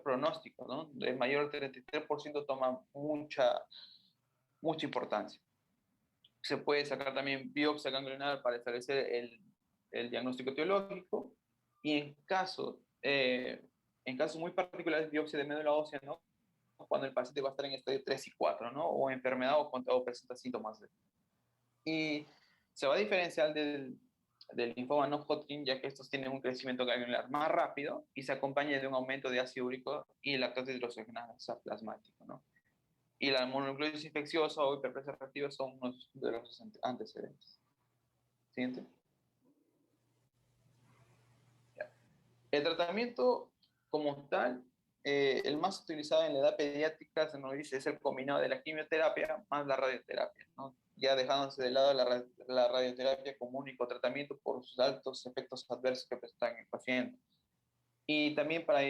pronóstico, ¿no? El mayor del 33% toma mucha importancia. Se puede sacar también biopsia ganglionar para establecer el diagnóstico etiológico, y en casos muy particulares, biopsia de médula ósea, ¿no? Cuando el paciente va a estar en estadio 3 y 4, ¿no? O enfermedad o presenta síntomas. Y se va a diferenciar del linfoma no Hodgkin, ya que estos tienen un crecimiento ganglionar más rápido y se acompaña de un aumento de ácido úrico y lactasa hidrogenasa plasmático, ¿no? Y la mononucleosis infecciosa o hiperplasia reactiva son unos de los antecedentes. Siguiente. Ya. El tratamiento como tal, el más utilizado en la edad pediátrica, se nos dice, es el combinado de la quimioterapia más la radioterapia, ¿no? Ya dejándose de lado la radioterapia como único tratamiento por sus altos efectos adversos que presentan en el paciente. Y también para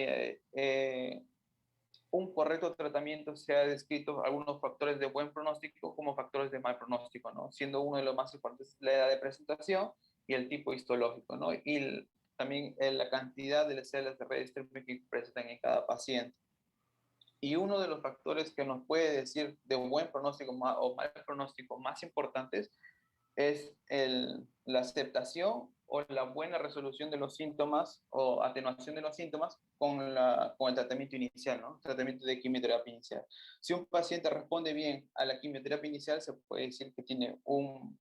un correcto tratamiento se ha descrito algunos factores de buen pronóstico como factores de mal pronóstico, ¿no? Siendo uno de los más importantes la edad de presentación y el tipo histológico, ¿no? Y también la cantidad de las células de red que presentan en cada paciente. Y uno de los factores que nos puede decir de un buen pronóstico o mal pronóstico más importantes es la aceptación o la buena resolución de los síntomas o atenuación de los síntomas con el tratamiento inicial, ¿no? Tratamiento de quimioterapia inicial. Si un paciente responde bien a la quimioterapia inicial, se puede decir que tiene un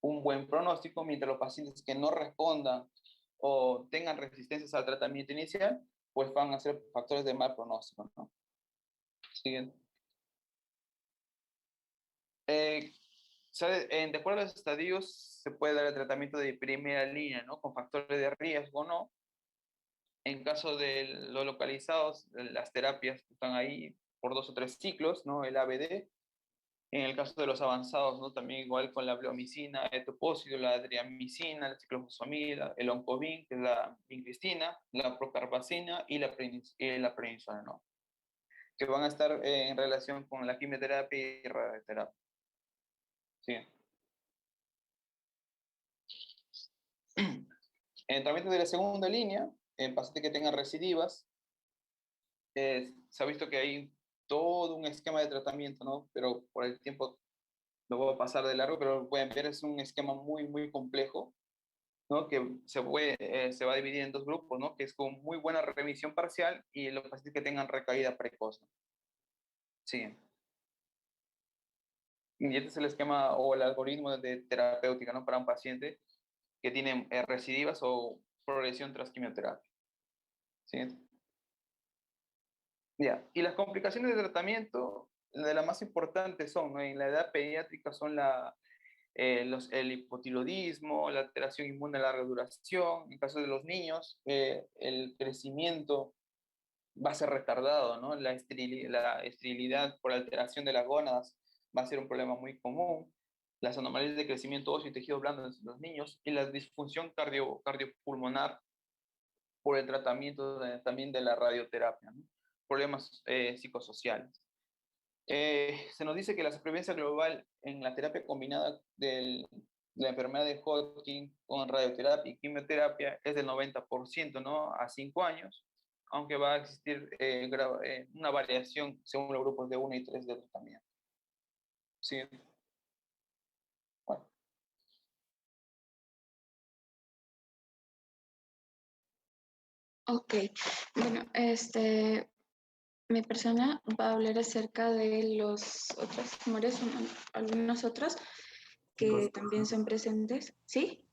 buen pronóstico, mientras los pacientes que no respondan o tengan resistencias al tratamiento inicial, pues van a ser factores de mal pronóstico, ¿no? Siguiente. De acuerdo a los estadios, se puede dar el tratamiento de primera línea, ¿no? Con factores de riesgo, ¿no? En caso de los localizados, las terapias que están ahí por 2 o 3 ciclos, ¿no? El ABD. En el caso de los avanzados, ¿no? También igual con la bleomicina, etopósito, la adriamicina, la ciclofosfamida, el oncovin, que es la vincristina, la procarbazina y la prednisona, ¿no? Que van a estar en relación con la quimioterapia y radioterapia. Sí. En el tratamiento de la segunda línea, en pacientes que tengan recidivas, se ha visto que hay todo un esquema de tratamiento, ¿no? Pero por el tiempo lo voy a pasar de largo, pero pueden ver, es un esquema muy complejo, ¿no? Que se va a dividir en dos grupos, ¿no? Que es con muy buena remisión parcial y los pacientes que tengan recaída precoz, ¿no? Sí. Y este es el esquema o el algoritmo de terapéutica, ¿no? Para un paciente que tiene recidivas o progresión tras quimioterapia. ¿Sí? Ya. Y las complicaciones de tratamiento, de las más importantes son, ¿no? En la edad pediátrica son el hipotiroidismo, la alteración inmune a larga duración. En caso de los niños, el crecimiento va a ser retardado, ¿no? La esterilidad por alteración de las gónadas va a ser un problema muy común. Las anomalías de crecimiento óseo y tejido blando en los niños y la disfunción cardiopulmonar por el tratamiento también de la radioterapia, ¿no? Problemas psicosociales. Se nos dice que la supervivencia global en la terapia combinada de la enfermedad de Hodgkin con radioterapia y quimioterapia es del 90%, ¿no? A 5 años, aunque va a existir una variación según los grupos de 1 y 3 de tratamiento. Sí. Bueno. Ok, bueno, mi persona va a hablar acerca de los otros tumores, algunos otros que Chicos, también son presentes. ¿Sí?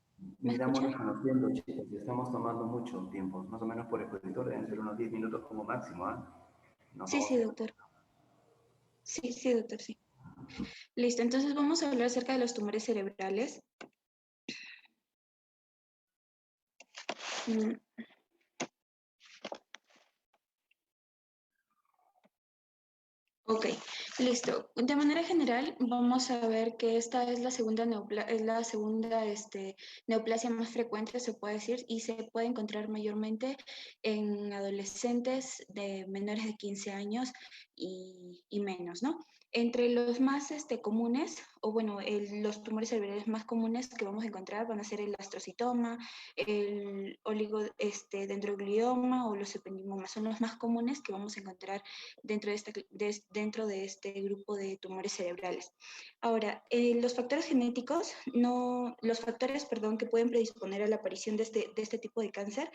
¿Me mirámonos escuchan? conociendo, chicos, y estamos tomando mucho tiempo, más o menos por expositor, deben ser unos 10 minutos como máximo, ¿ah? No Sí, vamos sí, a... doctor. Sí, sí, doctor, sí. Listo, entonces vamos a hablar acerca de los tumores cerebrales. Mm, Ok, listo. De manera general, vamos a ver que esta es la segunda, neoplasia más frecuente, se puede decir, y se puede encontrar mayormente en adolescentes de menores de 15 años y menos, ¿no? Entre los más comunes, o bueno, los tumores cerebrales más comunes que vamos a encontrar van a ser el astrocitoma, el dendroglioma o los ependimomas. Son los más comunes que vamos a encontrar dentro de este grupo de tumores cerebrales. Ahora, los factores genéticos, los factores, perdón, que pueden predisponer a la aparición de este tipo de cáncer,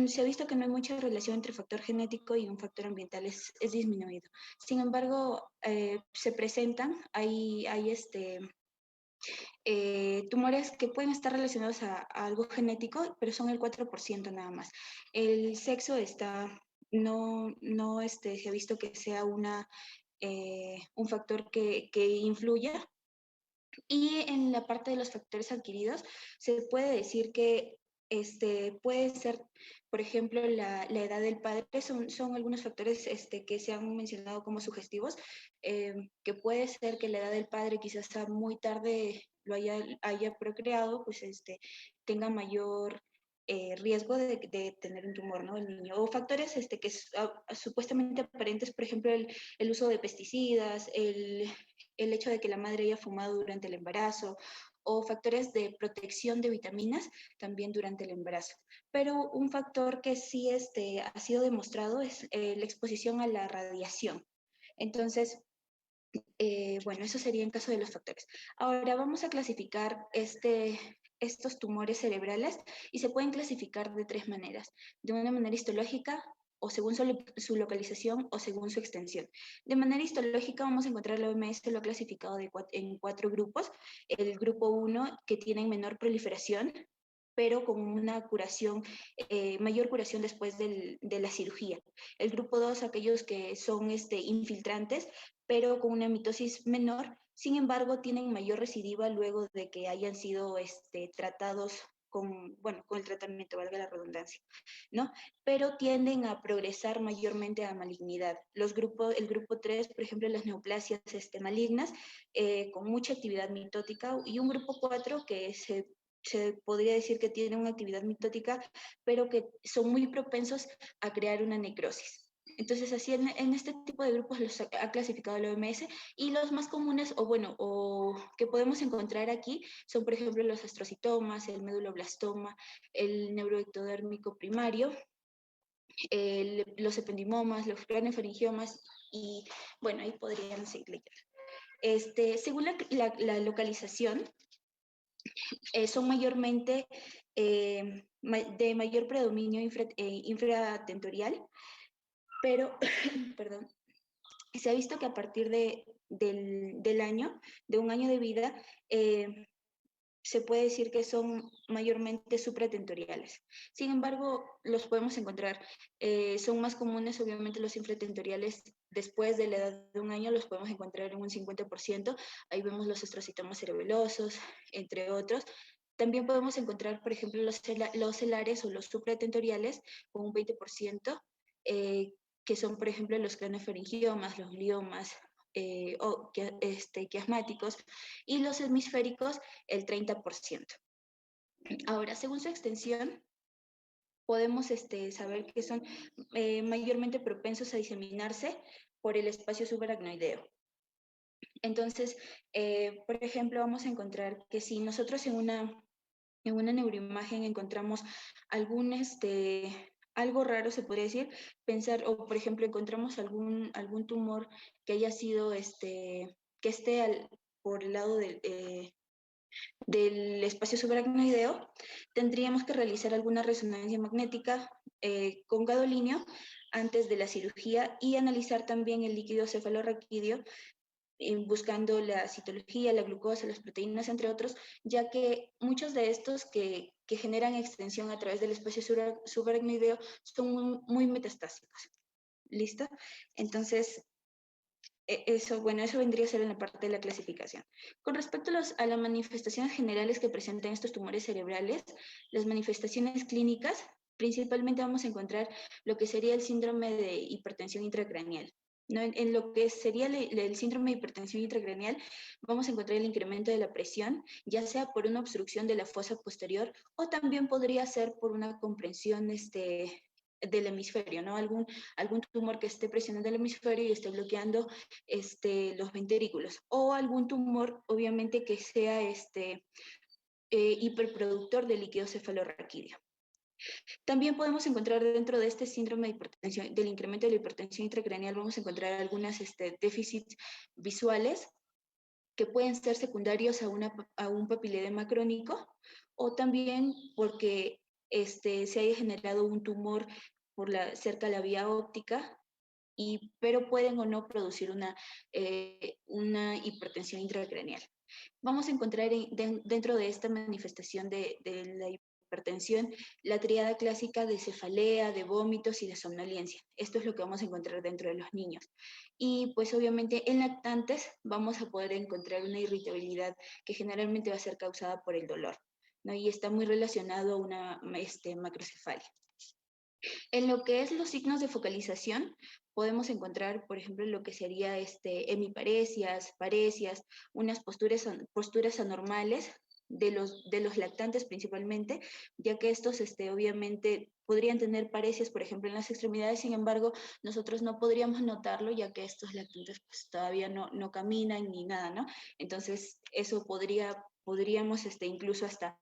se ha visto que no hay mucha relación entre factor genético y un factor ambiental, es disminuido. Sin embargo, se presentan, hay tumores que pueden estar relacionados a algo genético, pero son el 4% nada más. El sexo no se ha visto que sea un factor que influya. Y en la parte de los factores adquiridos, se puede decir que puede ser, por ejemplo, la edad del padre, son algunos factores que se han mencionado como sugestivos, que puede ser que la edad del padre quizás a muy tarde lo haya procreado, pues tenga mayor riesgo de tener un tumor, ¿no? El niño. O factores que supuestamente aparentes, por ejemplo, el uso de pesticidas, el hecho de que la madre haya fumado durante el embarazo, o factores de protección de vitaminas también durante el embarazo. Pero un factor que sí ha sido demostrado es la exposición a la radiación. Entonces, bueno, eso sería en caso de los factores. Ahora vamos a clasificar estos tumores cerebrales y se pueden clasificar de 3 maneras. De una manera histológica, o según su localización, o según su extensión. De manera histológica vamos a encontrar la OMS lo ha clasificado en 4 grupos. El grupo 1, que tienen menor proliferación, pero con una curación, mayor curación después de la cirugía. El grupo 2, aquellos que son infiltrantes, pero con una mitosis menor, sin embargo, tienen mayor recidiva luego de que hayan sido tratados con el tratamiento, valga la redundancia, ¿no? Pero tienden a progresar mayormente a malignidad. El grupo 3, por ejemplo, las neoplasias malignas, con mucha actividad mitótica, y un grupo 4 que se podría decir que tienen una actividad mitótica, pero que son muy propensos a crear una necrosis. Entonces, así en este tipo de grupos los ha clasificado la OMS, y los más comunes, o que podemos encontrar aquí, son, por ejemplo, los astrocitomas, el meduloblastoma, el neuroectodérmico primario, los ependimomas, los craneofaringiomas, y bueno, ahí podrían seguir leyendo. Según la localización, son mayormente de mayor predominio infratentorial, pero, perdón, se ha visto que a partir de un año de vida, se puede decir que son mayormente supratentoriales. Sin embargo, los podemos encontrar, son más comunes obviamente los infratentoriales después de la edad de 1 año, los podemos encontrar en un 50%, ahí vemos los astrocitomas cerebelosos, entre otros. También podemos encontrar, por ejemplo, los celares o los supratentoriales con un 20%, que son, por ejemplo, los craniofaringiomas, los gliomas, quiasmáticos, y los hemisféricos el 30%. Ahora, según su extensión, podemos saber que son mayormente propensos a diseminarse por el espacio subaracnoideo. Entonces, por ejemplo, vamos a encontrar que si nosotros en una neuroimagen encontramos algo raro, se podría decir, pensar, o por ejemplo, encontramos algún tumor que haya sido, que esté por el lado del espacio subaracnoideo, tendríamos que realizar alguna resonancia magnética con gadolínio antes de la cirugía y analizar también el líquido cefalorraquídeo buscando la citología, la glucosa, las proteínas, entre otros, ya que muchos de estos que generan extensión a través del espacio subaracnoideo son muy metastásicos. ¿Listo? Entonces, eso vendría a ser en la parte de la clasificación. Con respecto a las manifestaciones generales que presentan estos tumores cerebrales, las manifestaciones clínicas, principalmente vamos a encontrar lo que sería el síndrome de hipertensión intracraneal. ¿No? En lo que sería el síndrome de hipertensión intracraneal, vamos a encontrar el incremento de la presión, ya sea por una obstrucción de la fosa posterior o también podría ser por una comprensión del hemisferio, ¿no? Algún tumor que esté presionando el hemisferio y esté bloqueando los ventrículos, o algún tumor, obviamente, que sea hiperproductor de líquido cefalorraquídeo. También podemos encontrar dentro de este síndrome de hipertensión, del incremento de la hipertensión intracraneal, vamos a encontrar algunos déficits visuales que pueden ser secundarios a un papiledema crónico, o también porque se haya generado un tumor cerca de la vía óptica, pero pueden o no producir una hipertensión intracraneal. Vamos a encontrar dentro de esta manifestación de la hipertensión la tríada clásica de cefalea, de vómitos y de somnolencia. Esto es lo que vamos a encontrar dentro de los niños. Y pues obviamente en lactantes vamos a poder encontrar una irritabilidad que generalmente va a ser causada por el dolor, ¿no? Y está muy relacionado a una macrocefalia. En lo que es los signos de focalización, podemos encontrar, por ejemplo, lo que sería hemiparesias, paresias, unas posturas anormales de los lactantes principalmente, ya que estos obviamente podrían tener paresias, por ejemplo, en las extremidades, sin embargo, nosotros no podríamos notarlo, ya que estos lactantes pues, todavía no caminan ni nada, ¿no? Entonces, eso podríamos incluso hasta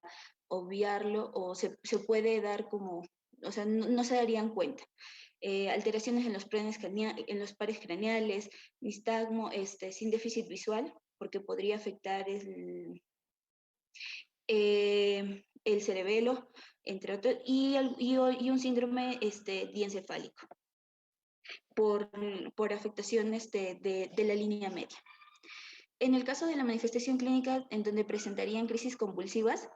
obviarlo, o se puede dar como, o sea, no se darían cuenta. Alteraciones en los pares craneales, nistagmo sin déficit visual, porque podría afectar el cerebelo, entre otros, y un síndrome diencefálico por afectaciones de la línea media. En el caso de la manifestación clínica, en donde presentarían crisis convulsivas,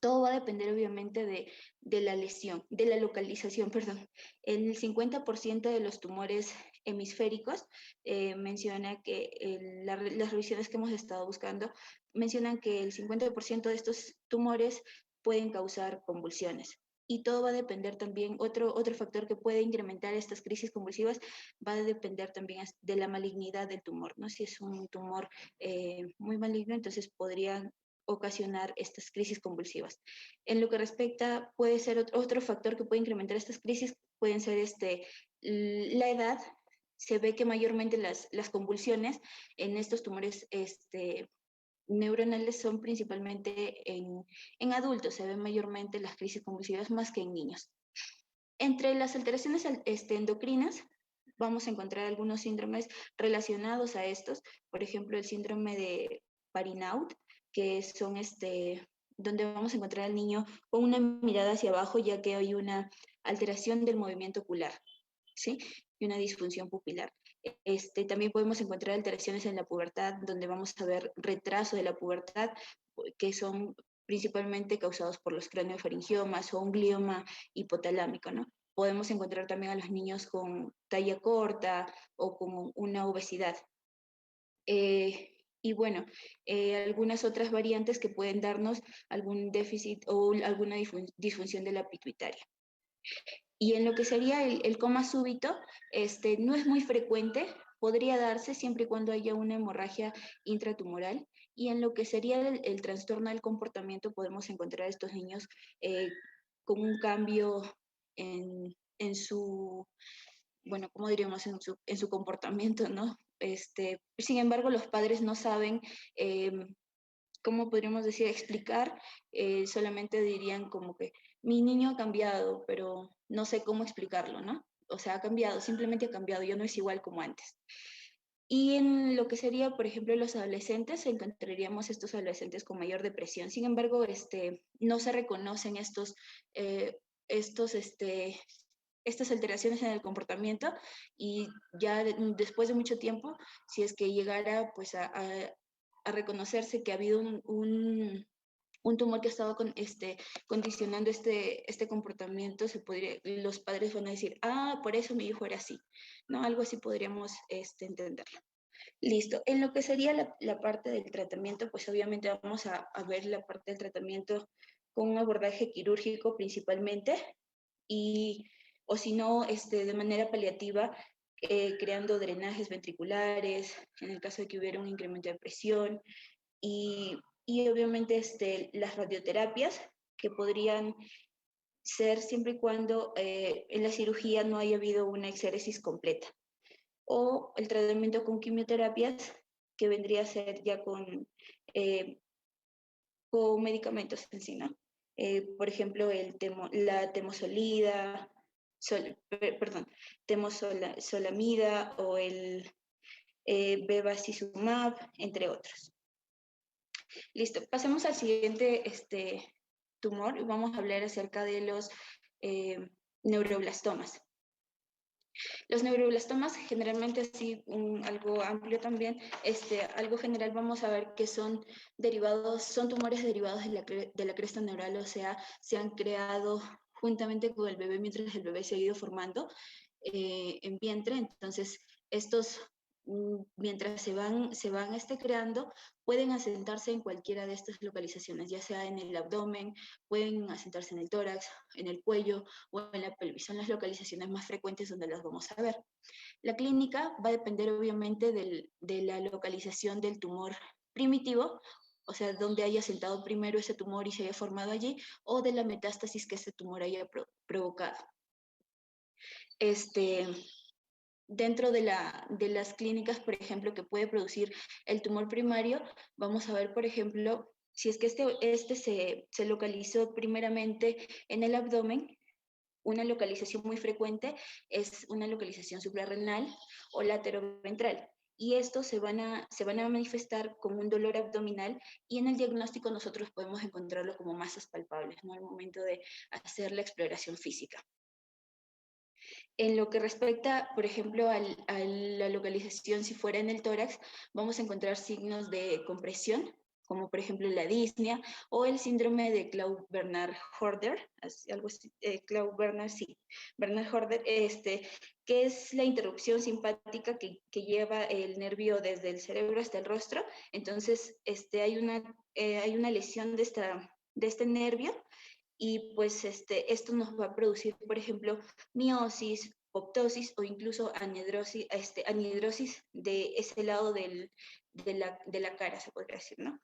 todo va a depender obviamente de la lesión, de la localización, perdón. En el 50% de los tumores hemisféricos, menciona que las revisiones que hemos estado buscando, mencionan que el 50% de estos tumores pueden causar convulsiones. Y todo va a depender también, otro factor que puede incrementar estas crisis convulsivas, va a depender también de la malignidad del tumor, ¿no? Si es un tumor muy maligno, entonces podrían ocasionar estas crisis convulsivas. En lo que respecta, puede ser otro factor que puede incrementar estas crisis, pueden ser la edad. Se ve que mayormente las convulsiones en estos tumores neuronales son principalmente en adultos, se ven mayormente las crisis convulsivas más que en niños. Entre las alteraciones endocrinas, vamos a encontrar algunos síndromes relacionados a estos, por ejemplo, el síndrome de Parinaud, que son donde vamos a encontrar al niño con una mirada hacia abajo, ya que hay una alteración del movimiento ocular. ¿sí? Y una disfunción pupilar. También podemos encontrar alteraciones en la pubertad, donde vamos a ver retraso de la pubertad, que son principalmente causados por los craneofaringiomas o un glioma hipotalámico, ¿no? Podemos encontrar también a los niños con talla corta o con una obesidad. Y bueno, algunas otras variantes que pueden darnos algún déficit o alguna disfunción de la pituitaria. Y en lo que sería el coma súbito, no es muy frecuente, podría darse siempre y cuando haya una hemorragia intratumoral. Y en lo que sería el trastorno del comportamiento, podemos encontrar a estos niños con un cambio en su, bueno, ¿cómo diríamos? En su comportamiento, ¿no? Sin embargo, los padres no saben, ¿cómo podríamos decir? Explicar, solamente dirían como que mi niño ha cambiado, pero no sé cómo explicarlo, ¿no? O sea, ha cambiado, simplemente ha cambiado, ya no es igual como antes. Y en lo que sería, por ejemplo, los adolescentes, encontraríamos estos adolescentes con mayor depresión. Sin embargo, no se reconocen estas alteraciones en el comportamiento, y ya después de mucho tiempo, si es que llegara pues a reconocerse que ha habido un tumor que ha estado condicionando este comportamiento, los padres van a decir, ah, por eso mi hijo era así, ¿no? Algo así podríamos entenderlo. Listo. En lo que sería la parte del tratamiento, pues obviamente vamos a ver la parte del tratamiento con un abordaje quirúrgico principalmente, o si no, de manera paliativa, creando drenajes ventriculares, en el caso de que hubiera un incremento de presión, y obviamente las radioterapias, que podrían ser siempre y cuando en la cirugía no haya habido una exéresis completa, o el tratamiento con quimioterapias, que vendría a ser ya con medicamentos en sí, ¿no? Por ejemplo, la temozolida, temozolomida, o el bevacizumab, entre otros. Listo, pasemos al siguiente tumor, y vamos a hablar acerca de los neuroblastomas. Los neuroblastomas, generalmente, así algo amplio también, algo general, vamos a ver que son tumores derivados de la cresta neural, o sea, se han creado juntamente con el bebé mientras el bebé se ha ido formando en vientre. Entonces, estos, mientras se van creando, pueden asentarse en cualquiera de estas localizaciones, ya sea en el abdomen, pueden asentarse en el tórax, en el cuello o en la pelvis. Son las localizaciones más frecuentes donde las vamos a ver. La clínica va a depender obviamente de la localización del tumor primitivo, o sea, donde haya asentado primero ese tumor y se haya formado allí, o de la metástasis que ese tumor haya provocado. Dentro de las clínicas, por ejemplo, que puede producir el tumor primario, vamos a ver, por ejemplo, si es que se localizó primeramente en el abdomen. Una localización muy frecuente es una localización suprarrenal o lateroventral, y estos se van a manifestar con un dolor abdominal, y en el diagnóstico nosotros podemos encontrarlo como masas palpables, ¿no? Al momento de hacer la exploración física. En lo que respecta, por ejemplo, a la localización, si fuera en el tórax, vamos a encontrar signos de compresión, como por ejemplo la disnea o el síndrome de Claude-Bernard-Horder, algo así, Bernard-Horder, que es la interrupción simpática que lleva el nervio desde el cerebro hasta el rostro. Entonces, hay una lesión de este nervio, y pues esto nos va a producir, por ejemplo, miosis, apoptosis o incluso anhidrosis de ese lado de la cara, se podría decir, ¿no?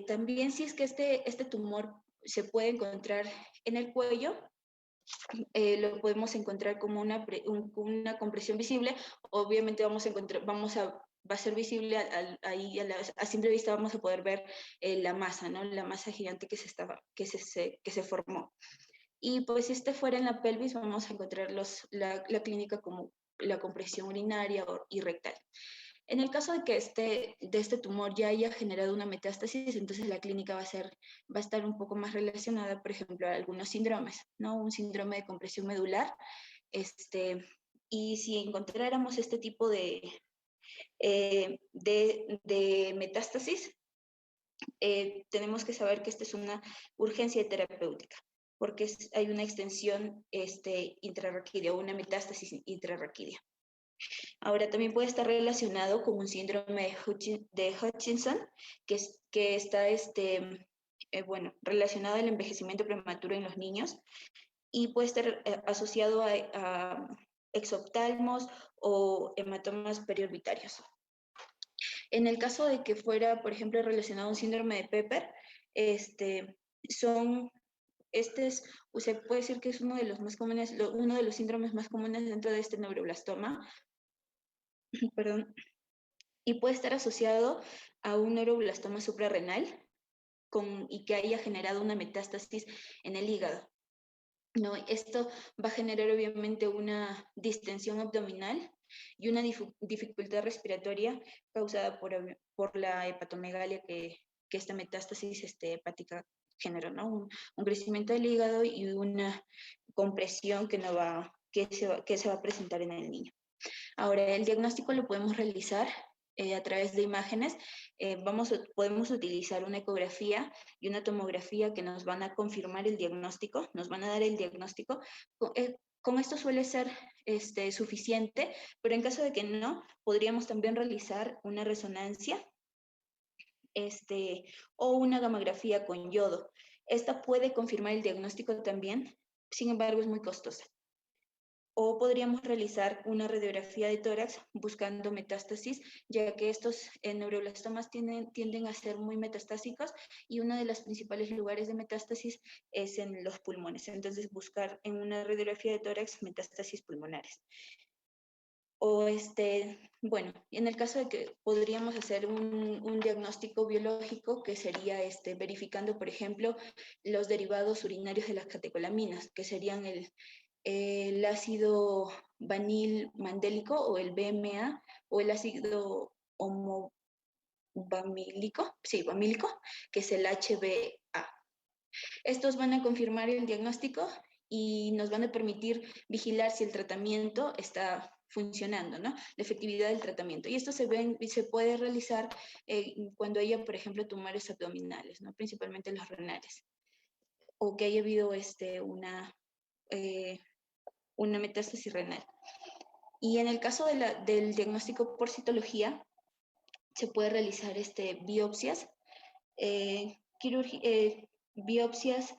También, si es que este tumor se puede encontrar en el cuello, lo podemos encontrar como una compresión visible. Obviamente va a ser visible ahí a simple vista, vamos a poder ver la masa, ¿no? La masa gigante que se formó. Y pues si fuera en la pelvis, vamos a encontrar la clínica como la compresión urinaria y rectal. En el caso de que este tumor ya haya generado una metástasis, entonces la clínica va a estar un poco más relacionada, por ejemplo, a algunos síndromes, ¿no? Un síndrome de compresión medular, Y si encontráramos este tipo de metástasis, tenemos que saber que esta es una urgencia terapéutica, porque hay una extensión intrarraquídea, una metástasis intrarraquídea. Ahora, también puede estar relacionado con un síndrome de Hutchinson, que está relacionado al envejecimiento prematuro en los niños, y puede estar asociado a exoftalmos o hematomas periorbitarios. En el caso de que fuera, por ejemplo, relacionado a un síndrome de Pepper, se puede decir que es uno de los más comunes, uno de los síndromes más comunes dentro de este neuroblastoma, perdón, y puede estar asociado a un neuroblastoma suprarrenal y que haya generado una metástasis en el hígado. ¿No? Esto va a generar obviamente una distensión abdominal y una dificultad respiratoria causada por la hepatomegalia que esta metástasis hepática generó, ¿no? Un crecimiento del hígado y una compresión que se va a presentar en el niño. Ahora, el diagnóstico lo podemos realizar a través de imágenes. Podemos utilizar una ecografía y una tomografía que nos van a confirmar el diagnóstico, nos van a dar el diagnóstico. Con esto suele ser suficiente, pero en caso de que no, podríamos también realizar una resonancia o una gamografía con yodo. Esta puede confirmar el diagnóstico también, sin embargo es muy costosa. O podríamos realizar una radiografía de tórax buscando metástasis, ya que estos neuroblastomas tienden a ser muy metastásicos y uno de los principales lugares de metástasis es en los pulmones. Entonces, buscar en una radiografía de tórax metástasis pulmonares. O en el caso de que podríamos hacer un diagnóstico biológico, que sería verificando, por ejemplo, los derivados urinarios de las catecolaminas, que serían el ácido vanil mandélico o el BMA o el ácido homobamílico, que es el HbA. Estos van a confirmar el diagnóstico y nos van a permitir vigilar si el tratamiento está funcionando, ¿no? La efectividad del tratamiento. Y esto se puede realizar cuando haya, por ejemplo, tumores abdominales, ¿no? Principalmente los renales, o que haya habido una metástasis renal. Y en el caso del diagnóstico por citología, se puede realizar biopsias, biopsias,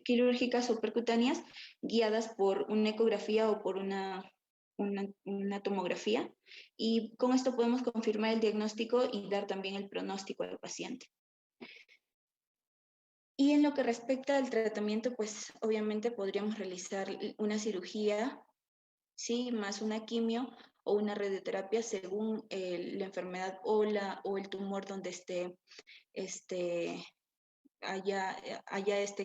quirúrgicas o percutáneas, guiadas por una ecografía o por una tomografía, y con esto podemos confirmar el diagnóstico y dar también el pronóstico al paciente. Y en lo que respecta al tratamiento, pues obviamente podríamos realizar una cirugía, sí, más una quimio o una radioterapia según la enfermedad o el tumor donde haya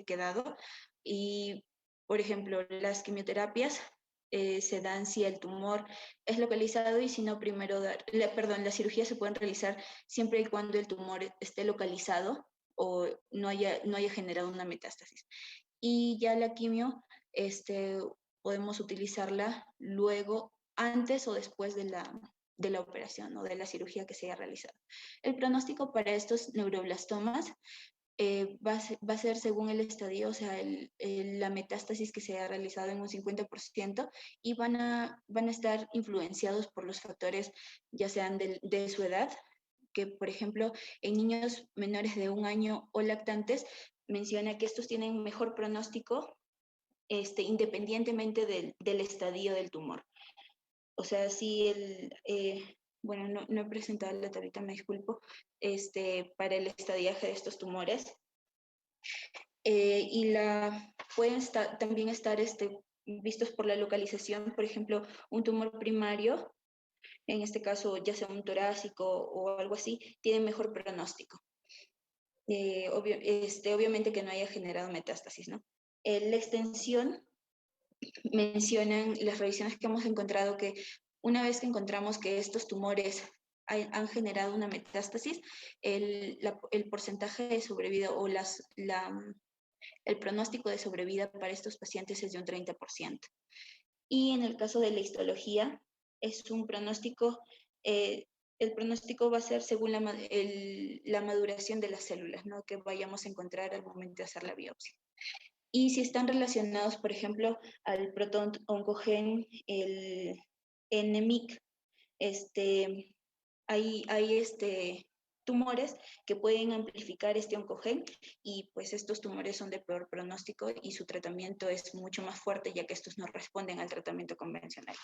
quedado. Y, por ejemplo, las quimioterapias se dan si el tumor es localizado, y si no, la cirugía se pueden realizar siempre y cuando el tumor esté localizado o no haya generado una metástasis. Y ya la quimio, podemos utilizarla luego, antes o después de la operación o de la cirugía que se haya realizado. El pronóstico para estos neuroblastomas va a ser según el estadio, o sea, la metástasis que se haya realizado en un 50%, y van a estar influenciados por los factores, ya sean de su edad, que por ejemplo en niños menores de 1 año o lactantes menciona que estos tienen mejor pronóstico independientemente del estadio del tumor. O sea, si bueno, no he presentado la tablita, me disculpo, para el estadiaje de estos tumores. Y pueden también estar vistos por la localización, por ejemplo, un tumor primario, en este caso ya sea un torácico o algo así, tiene mejor pronóstico. Obviamente que no haya generado metástasis, ¿no? La extensión, mencionan las revisiones que hemos encontrado que una vez que encontramos que estos tumores han generado una metástasis, el porcentaje de sobrevida o El pronóstico de sobrevida para estos pacientes es de un 30%. Y en el caso de la histología, es un pronóstico, el pronóstico va a ser según la maduración de las células, ¿no?, que vayamos a encontrar al momento de hacer la biopsia. Y si están relacionados, por ejemplo, al proton-oncogen, el NMIC, hay tumores que pueden amplificar este oncogen, y pues estos tumores son de peor pronóstico y su tratamiento es mucho más fuerte, ya que estos no responden al tratamiento convencional.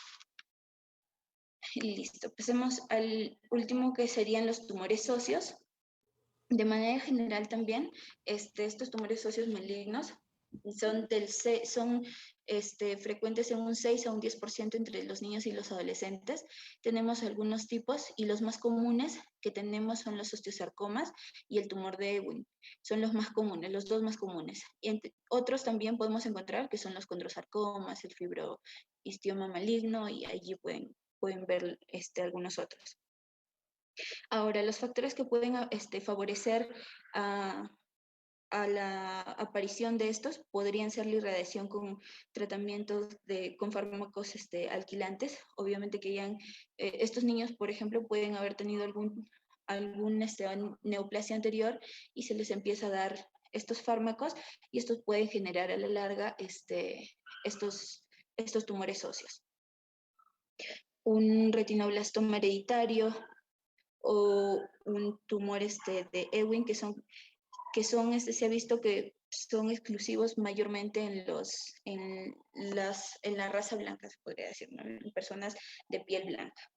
Listo, pasemos al último, que serían los tumores óseos. De manera general también, estos tumores óseos malignos son frecuentes en un 6 a un 10% entre los niños y los adolescentes. Tenemos algunos tipos, y los más comunes que tenemos son los osteosarcomas y el tumor de Ewing. Son los más comunes, los dos más comunes. Y otros también podemos encontrar, que son los condrosarcomas, el fibrohistioma maligno, y allí pueden ver algunos otros. Ahora, los factores que pueden favorecer a la aparición de estos podrían ser la irradiación con tratamientos con fármacos alquilantes. Obviamente que estos niños, por ejemplo, pueden haber tenido algún neoplasia anterior, y se les empieza a dar estos fármacos, y estos pueden generar a la larga estos tumores óseos. Un retinoblastoma hereditario o un tumor de Ewing, que se ha visto que son exclusivos mayormente en la raza blanca, se podría decir, ¿no?, en personas de piel blanca.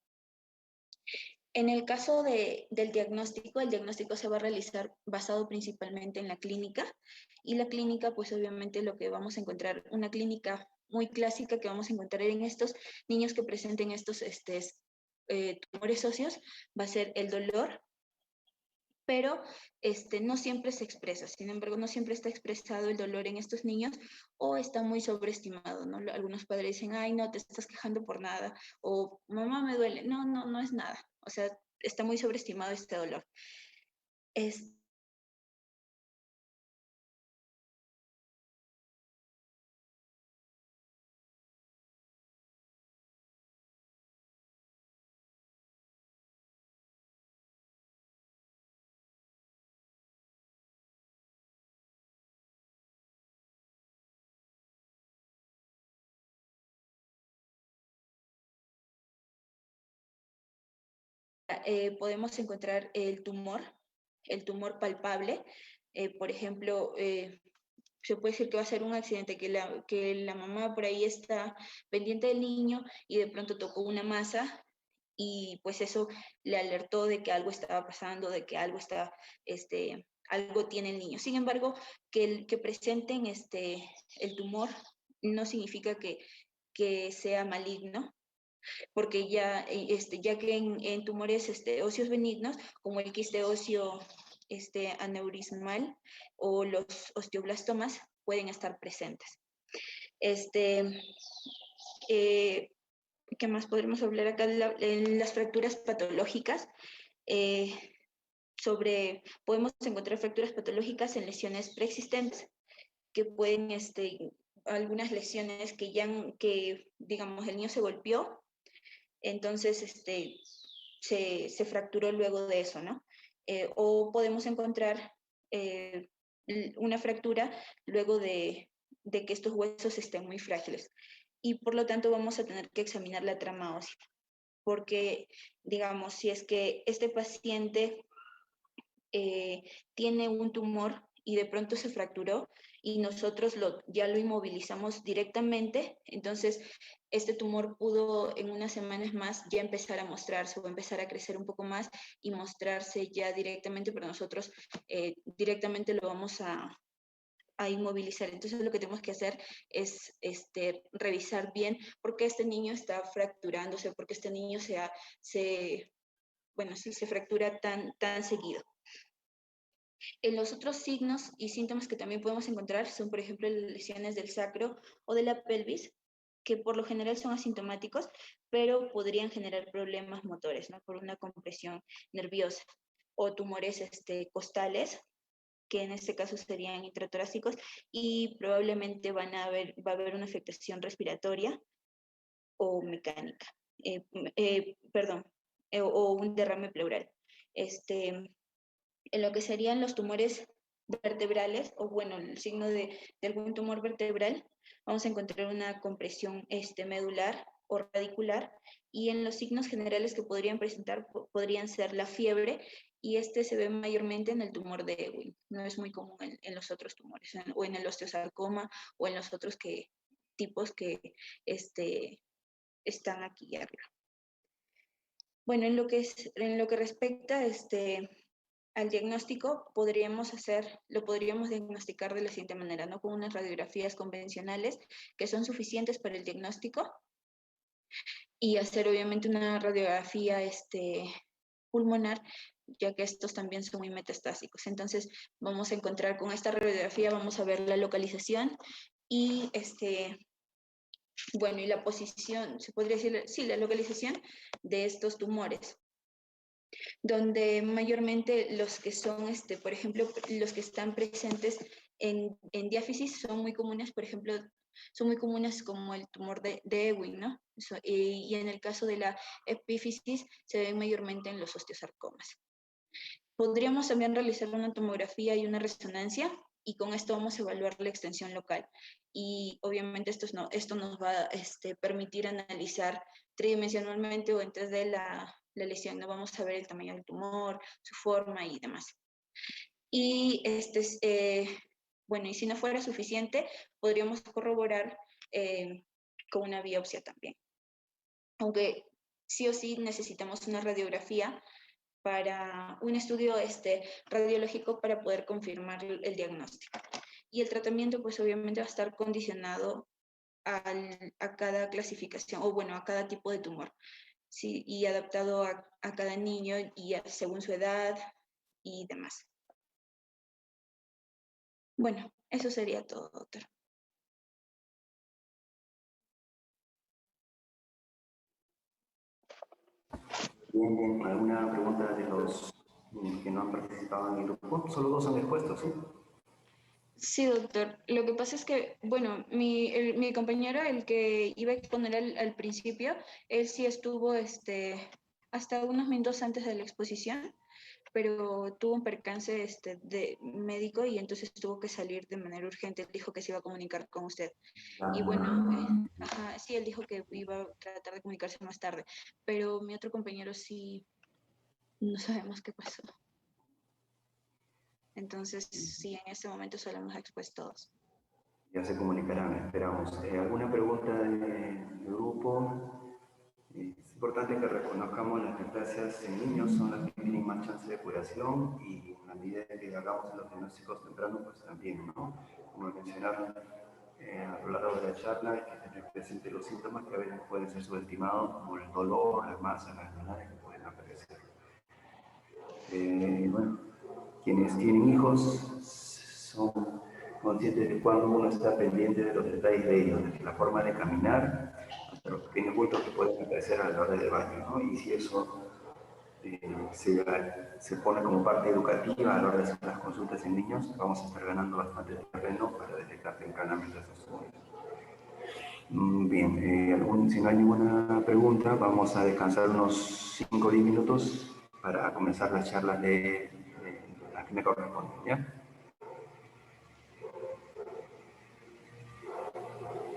En el caso del diagnóstico, el diagnóstico se va a realizar basado principalmente en la clínica, y la clínica, pues obviamente lo que vamos a encontrar, una clínica muy clásica que vamos a encontrar en estos niños que presenten estos tumores óseos, va a ser el dolor, pero no siempre se expresa. Sin embargo, no siempre está expresado el dolor en estos niños, o está muy sobreestimado, ¿no? Algunos padres dicen, ay, no, te estás quejando por nada, o mamá, me duele. No, no, no es nada. O sea, está muy sobreestimado este dolor. Podemos encontrar el tumor palpable. Por ejemplo, se puede decir que va a ser un accidente, que la mamá por ahí está pendiente del niño y de pronto tocó una masa, y pues eso le alertó de que algo estaba pasando, de que algo tiene el niño. Sin embargo, que presenten el tumor no significa que sea maligno, porque ya que en tumores óseos benignos, como el quiste óseo aneurismal o los osteoblastomas, pueden estar presentes. ¿Qué más podremos hablar acá? En las fracturas patológicas, podemos encontrar fracturas patológicas en lesiones preexistentes, que pueden, algunas lesiones que digamos, el niño se golpeó, entonces se fracturó luego de eso, ¿no? O podemos encontrar una fractura luego de que estos huesos estén muy frágiles, y por lo tanto vamos a tener que examinar la trama ósea, porque, digamos, si es que este paciente tiene un tumor y de pronto se fracturó, y nosotros ya lo inmovilizamos directamente, entonces este tumor pudo en unas semanas más ya empezar a mostrarse, o empezar a crecer un poco más y mostrarse ya directamente, pero nosotros directamente lo vamos a inmovilizar. Entonces lo que tenemos que hacer es revisar bien por qué este niño está fracturándose, por qué este niño se fractura tan seguido. En los otros signos y síntomas que también podemos encontrar son, por ejemplo, las lesiones del sacro o de la pelvis, que por lo general son asintomáticos, pero podrían generar problemas motores, ¿no?, por una compresión nerviosa, o tumores costales, que en este caso serían intratorácicos, y probablemente va a haber una afectación respiratoria o mecánica, o un derrame pleural. En lo que serían los tumores vertebrales, o bueno, el signo de algún tumor vertebral, vamos a encontrar una compresión medular o radicular, y en los signos generales que podrían presentar podrían ser la fiebre, y se ve mayormente en el tumor de Ewing. No es muy común en los otros tumores, o en el osteosarcoma, o en los otros tipos que están aquí arriba. Bueno, en lo que respecta al diagnóstico, lo podríamos diagnosticar de la siguiente manera, ¿no? Con unas radiografías convencionales que son suficientes para el diagnóstico, y hacer obviamente una radiografía pulmonar, ya que estos también son muy metastásicos. Entonces vamos a encontrar con esta radiografía, vamos a ver la localización y bueno, y la posición, se podría decir, sí, la localización de estos tumores, donde mayormente los que son, por ejemplo, los que están presentes en diáfisis son muy comunes, por ejemplo, son muy comunes como el tumor de Ewing, ¿no? Y en el caso de la epífisis se ven mayormente en los osteosarcomas. Podríamos también realizar una tomografía y una resonancia, y con esto vamos a evaluar la extensión local. Y obviamente esto nos va a permitir analizar tridimensionalmente o en 3D la lesión. No vamos a ver el tamaño del tumor, su forma y demás. Y bueno, y si no fuera suficiente, podríamos corroborar con una biopsia también. Aunque sí o sí necesitamos una radiografía para un estudio radiológico para poder confirmar el diagnóstico. Y el tratamiento, pues obviamente va a estar condicionado a cada clasificación, o bueno, a cada tipo de tumor, ¿sí? Y adaptado a cada niño y según su edad y demás. Bueno, eso sería todo, doctor. Bien, ¿alguna pregunta de los que no han participado en el grupo? Solo 2 han expuesto, ¿sí? Sí, doctor. Lo que pasa es que, bueno, mi compañero, el que iba a exponer al principio, él sí estuvo hasta unos minutos antes de la exposición, pero tuvo un percance de médico, y entonces tuvo que salir de manera urgente. Él dijo que se iba a comunicar con usted. Y bueno, sí, él dijo que iba a tratar de comunicarse más tarde, pero mi otro compañero sí, no sabemos qué pasó. Entonces, sí, en este momento solo hemos expuesto 2. Ya se comunicarán, esperamos. ¿Alguna pregunta del grupo? Es importante que reconozcamos las neoplasias en niños, son las que tienen más chance de curación, y en la medida que hagamos los diagnósticos tempranos, pues también, ¿no? Como mencionaron a lo largo de la charla, hay que tener presente los síntomas que a veces pueden ser subestimados, como el dolor, las masas, las dolores que pueden aparecer. Bueno, quienes tienen hijos son conscientes de cuando uno está pendiente de los detalles de ellos, desde la forma de caminar hasta los pequeños bultos que pueden aparecer a la hora del baño, ¿no? Y si eso se pone como parte educativa a la hora de hacer las consultas en niños, vamos a estar ganando bastante terreno para detectar tempranamente esos tumores. Bien, si no hay ninguna pregunta, vamos a descansar unos 5 o 10 minutos para comenzar las charlas de las que me corresponden, ¿ya?